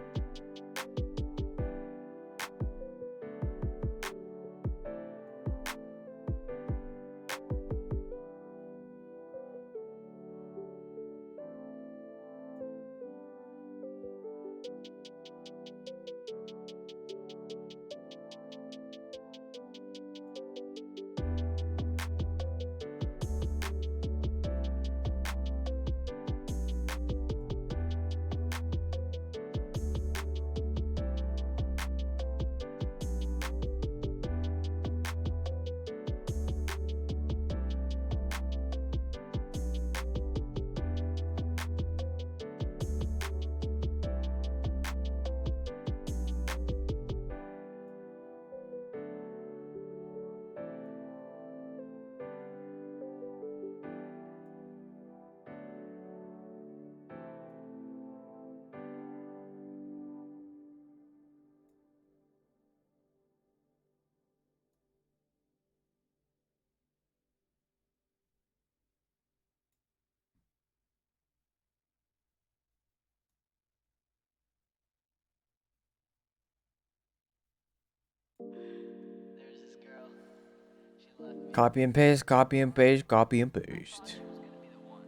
left me. Copy and paste, copy and paste, copy and Thought paste. she was gonna be the one,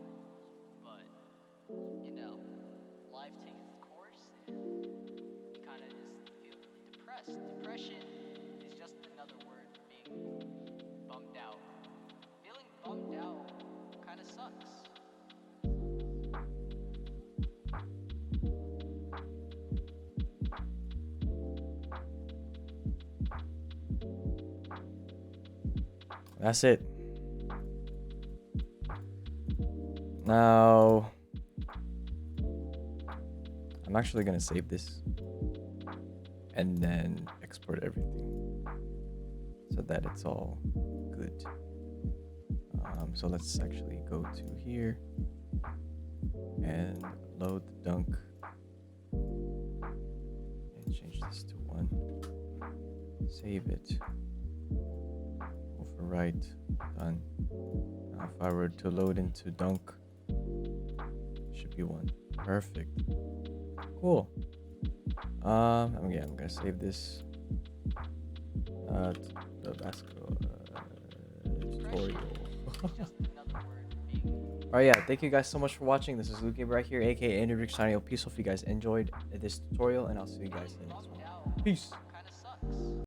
but you know, life takes its course, and you kind of just feel really depressed. Depression is just another word for being bummed out. Feeling bummed out kind of sucks. That's it. Now, I'm actually gonna save this and then export everything so that it's all good. So let's actually go to here and load the dunk and change this to 1. Save it. Overwrite. Done. Now if I were to load into dunk, it should be 1. Perfect. Cool. I'm gonna save this to the basketball tutorial. Alright, yeah, thank you guys so much for watching. This is LukeGabriel right here, aka Andrew signing out. Peace. Hope you guys enjoyed this tutorial, and I'll see you guys in the next one. Peace.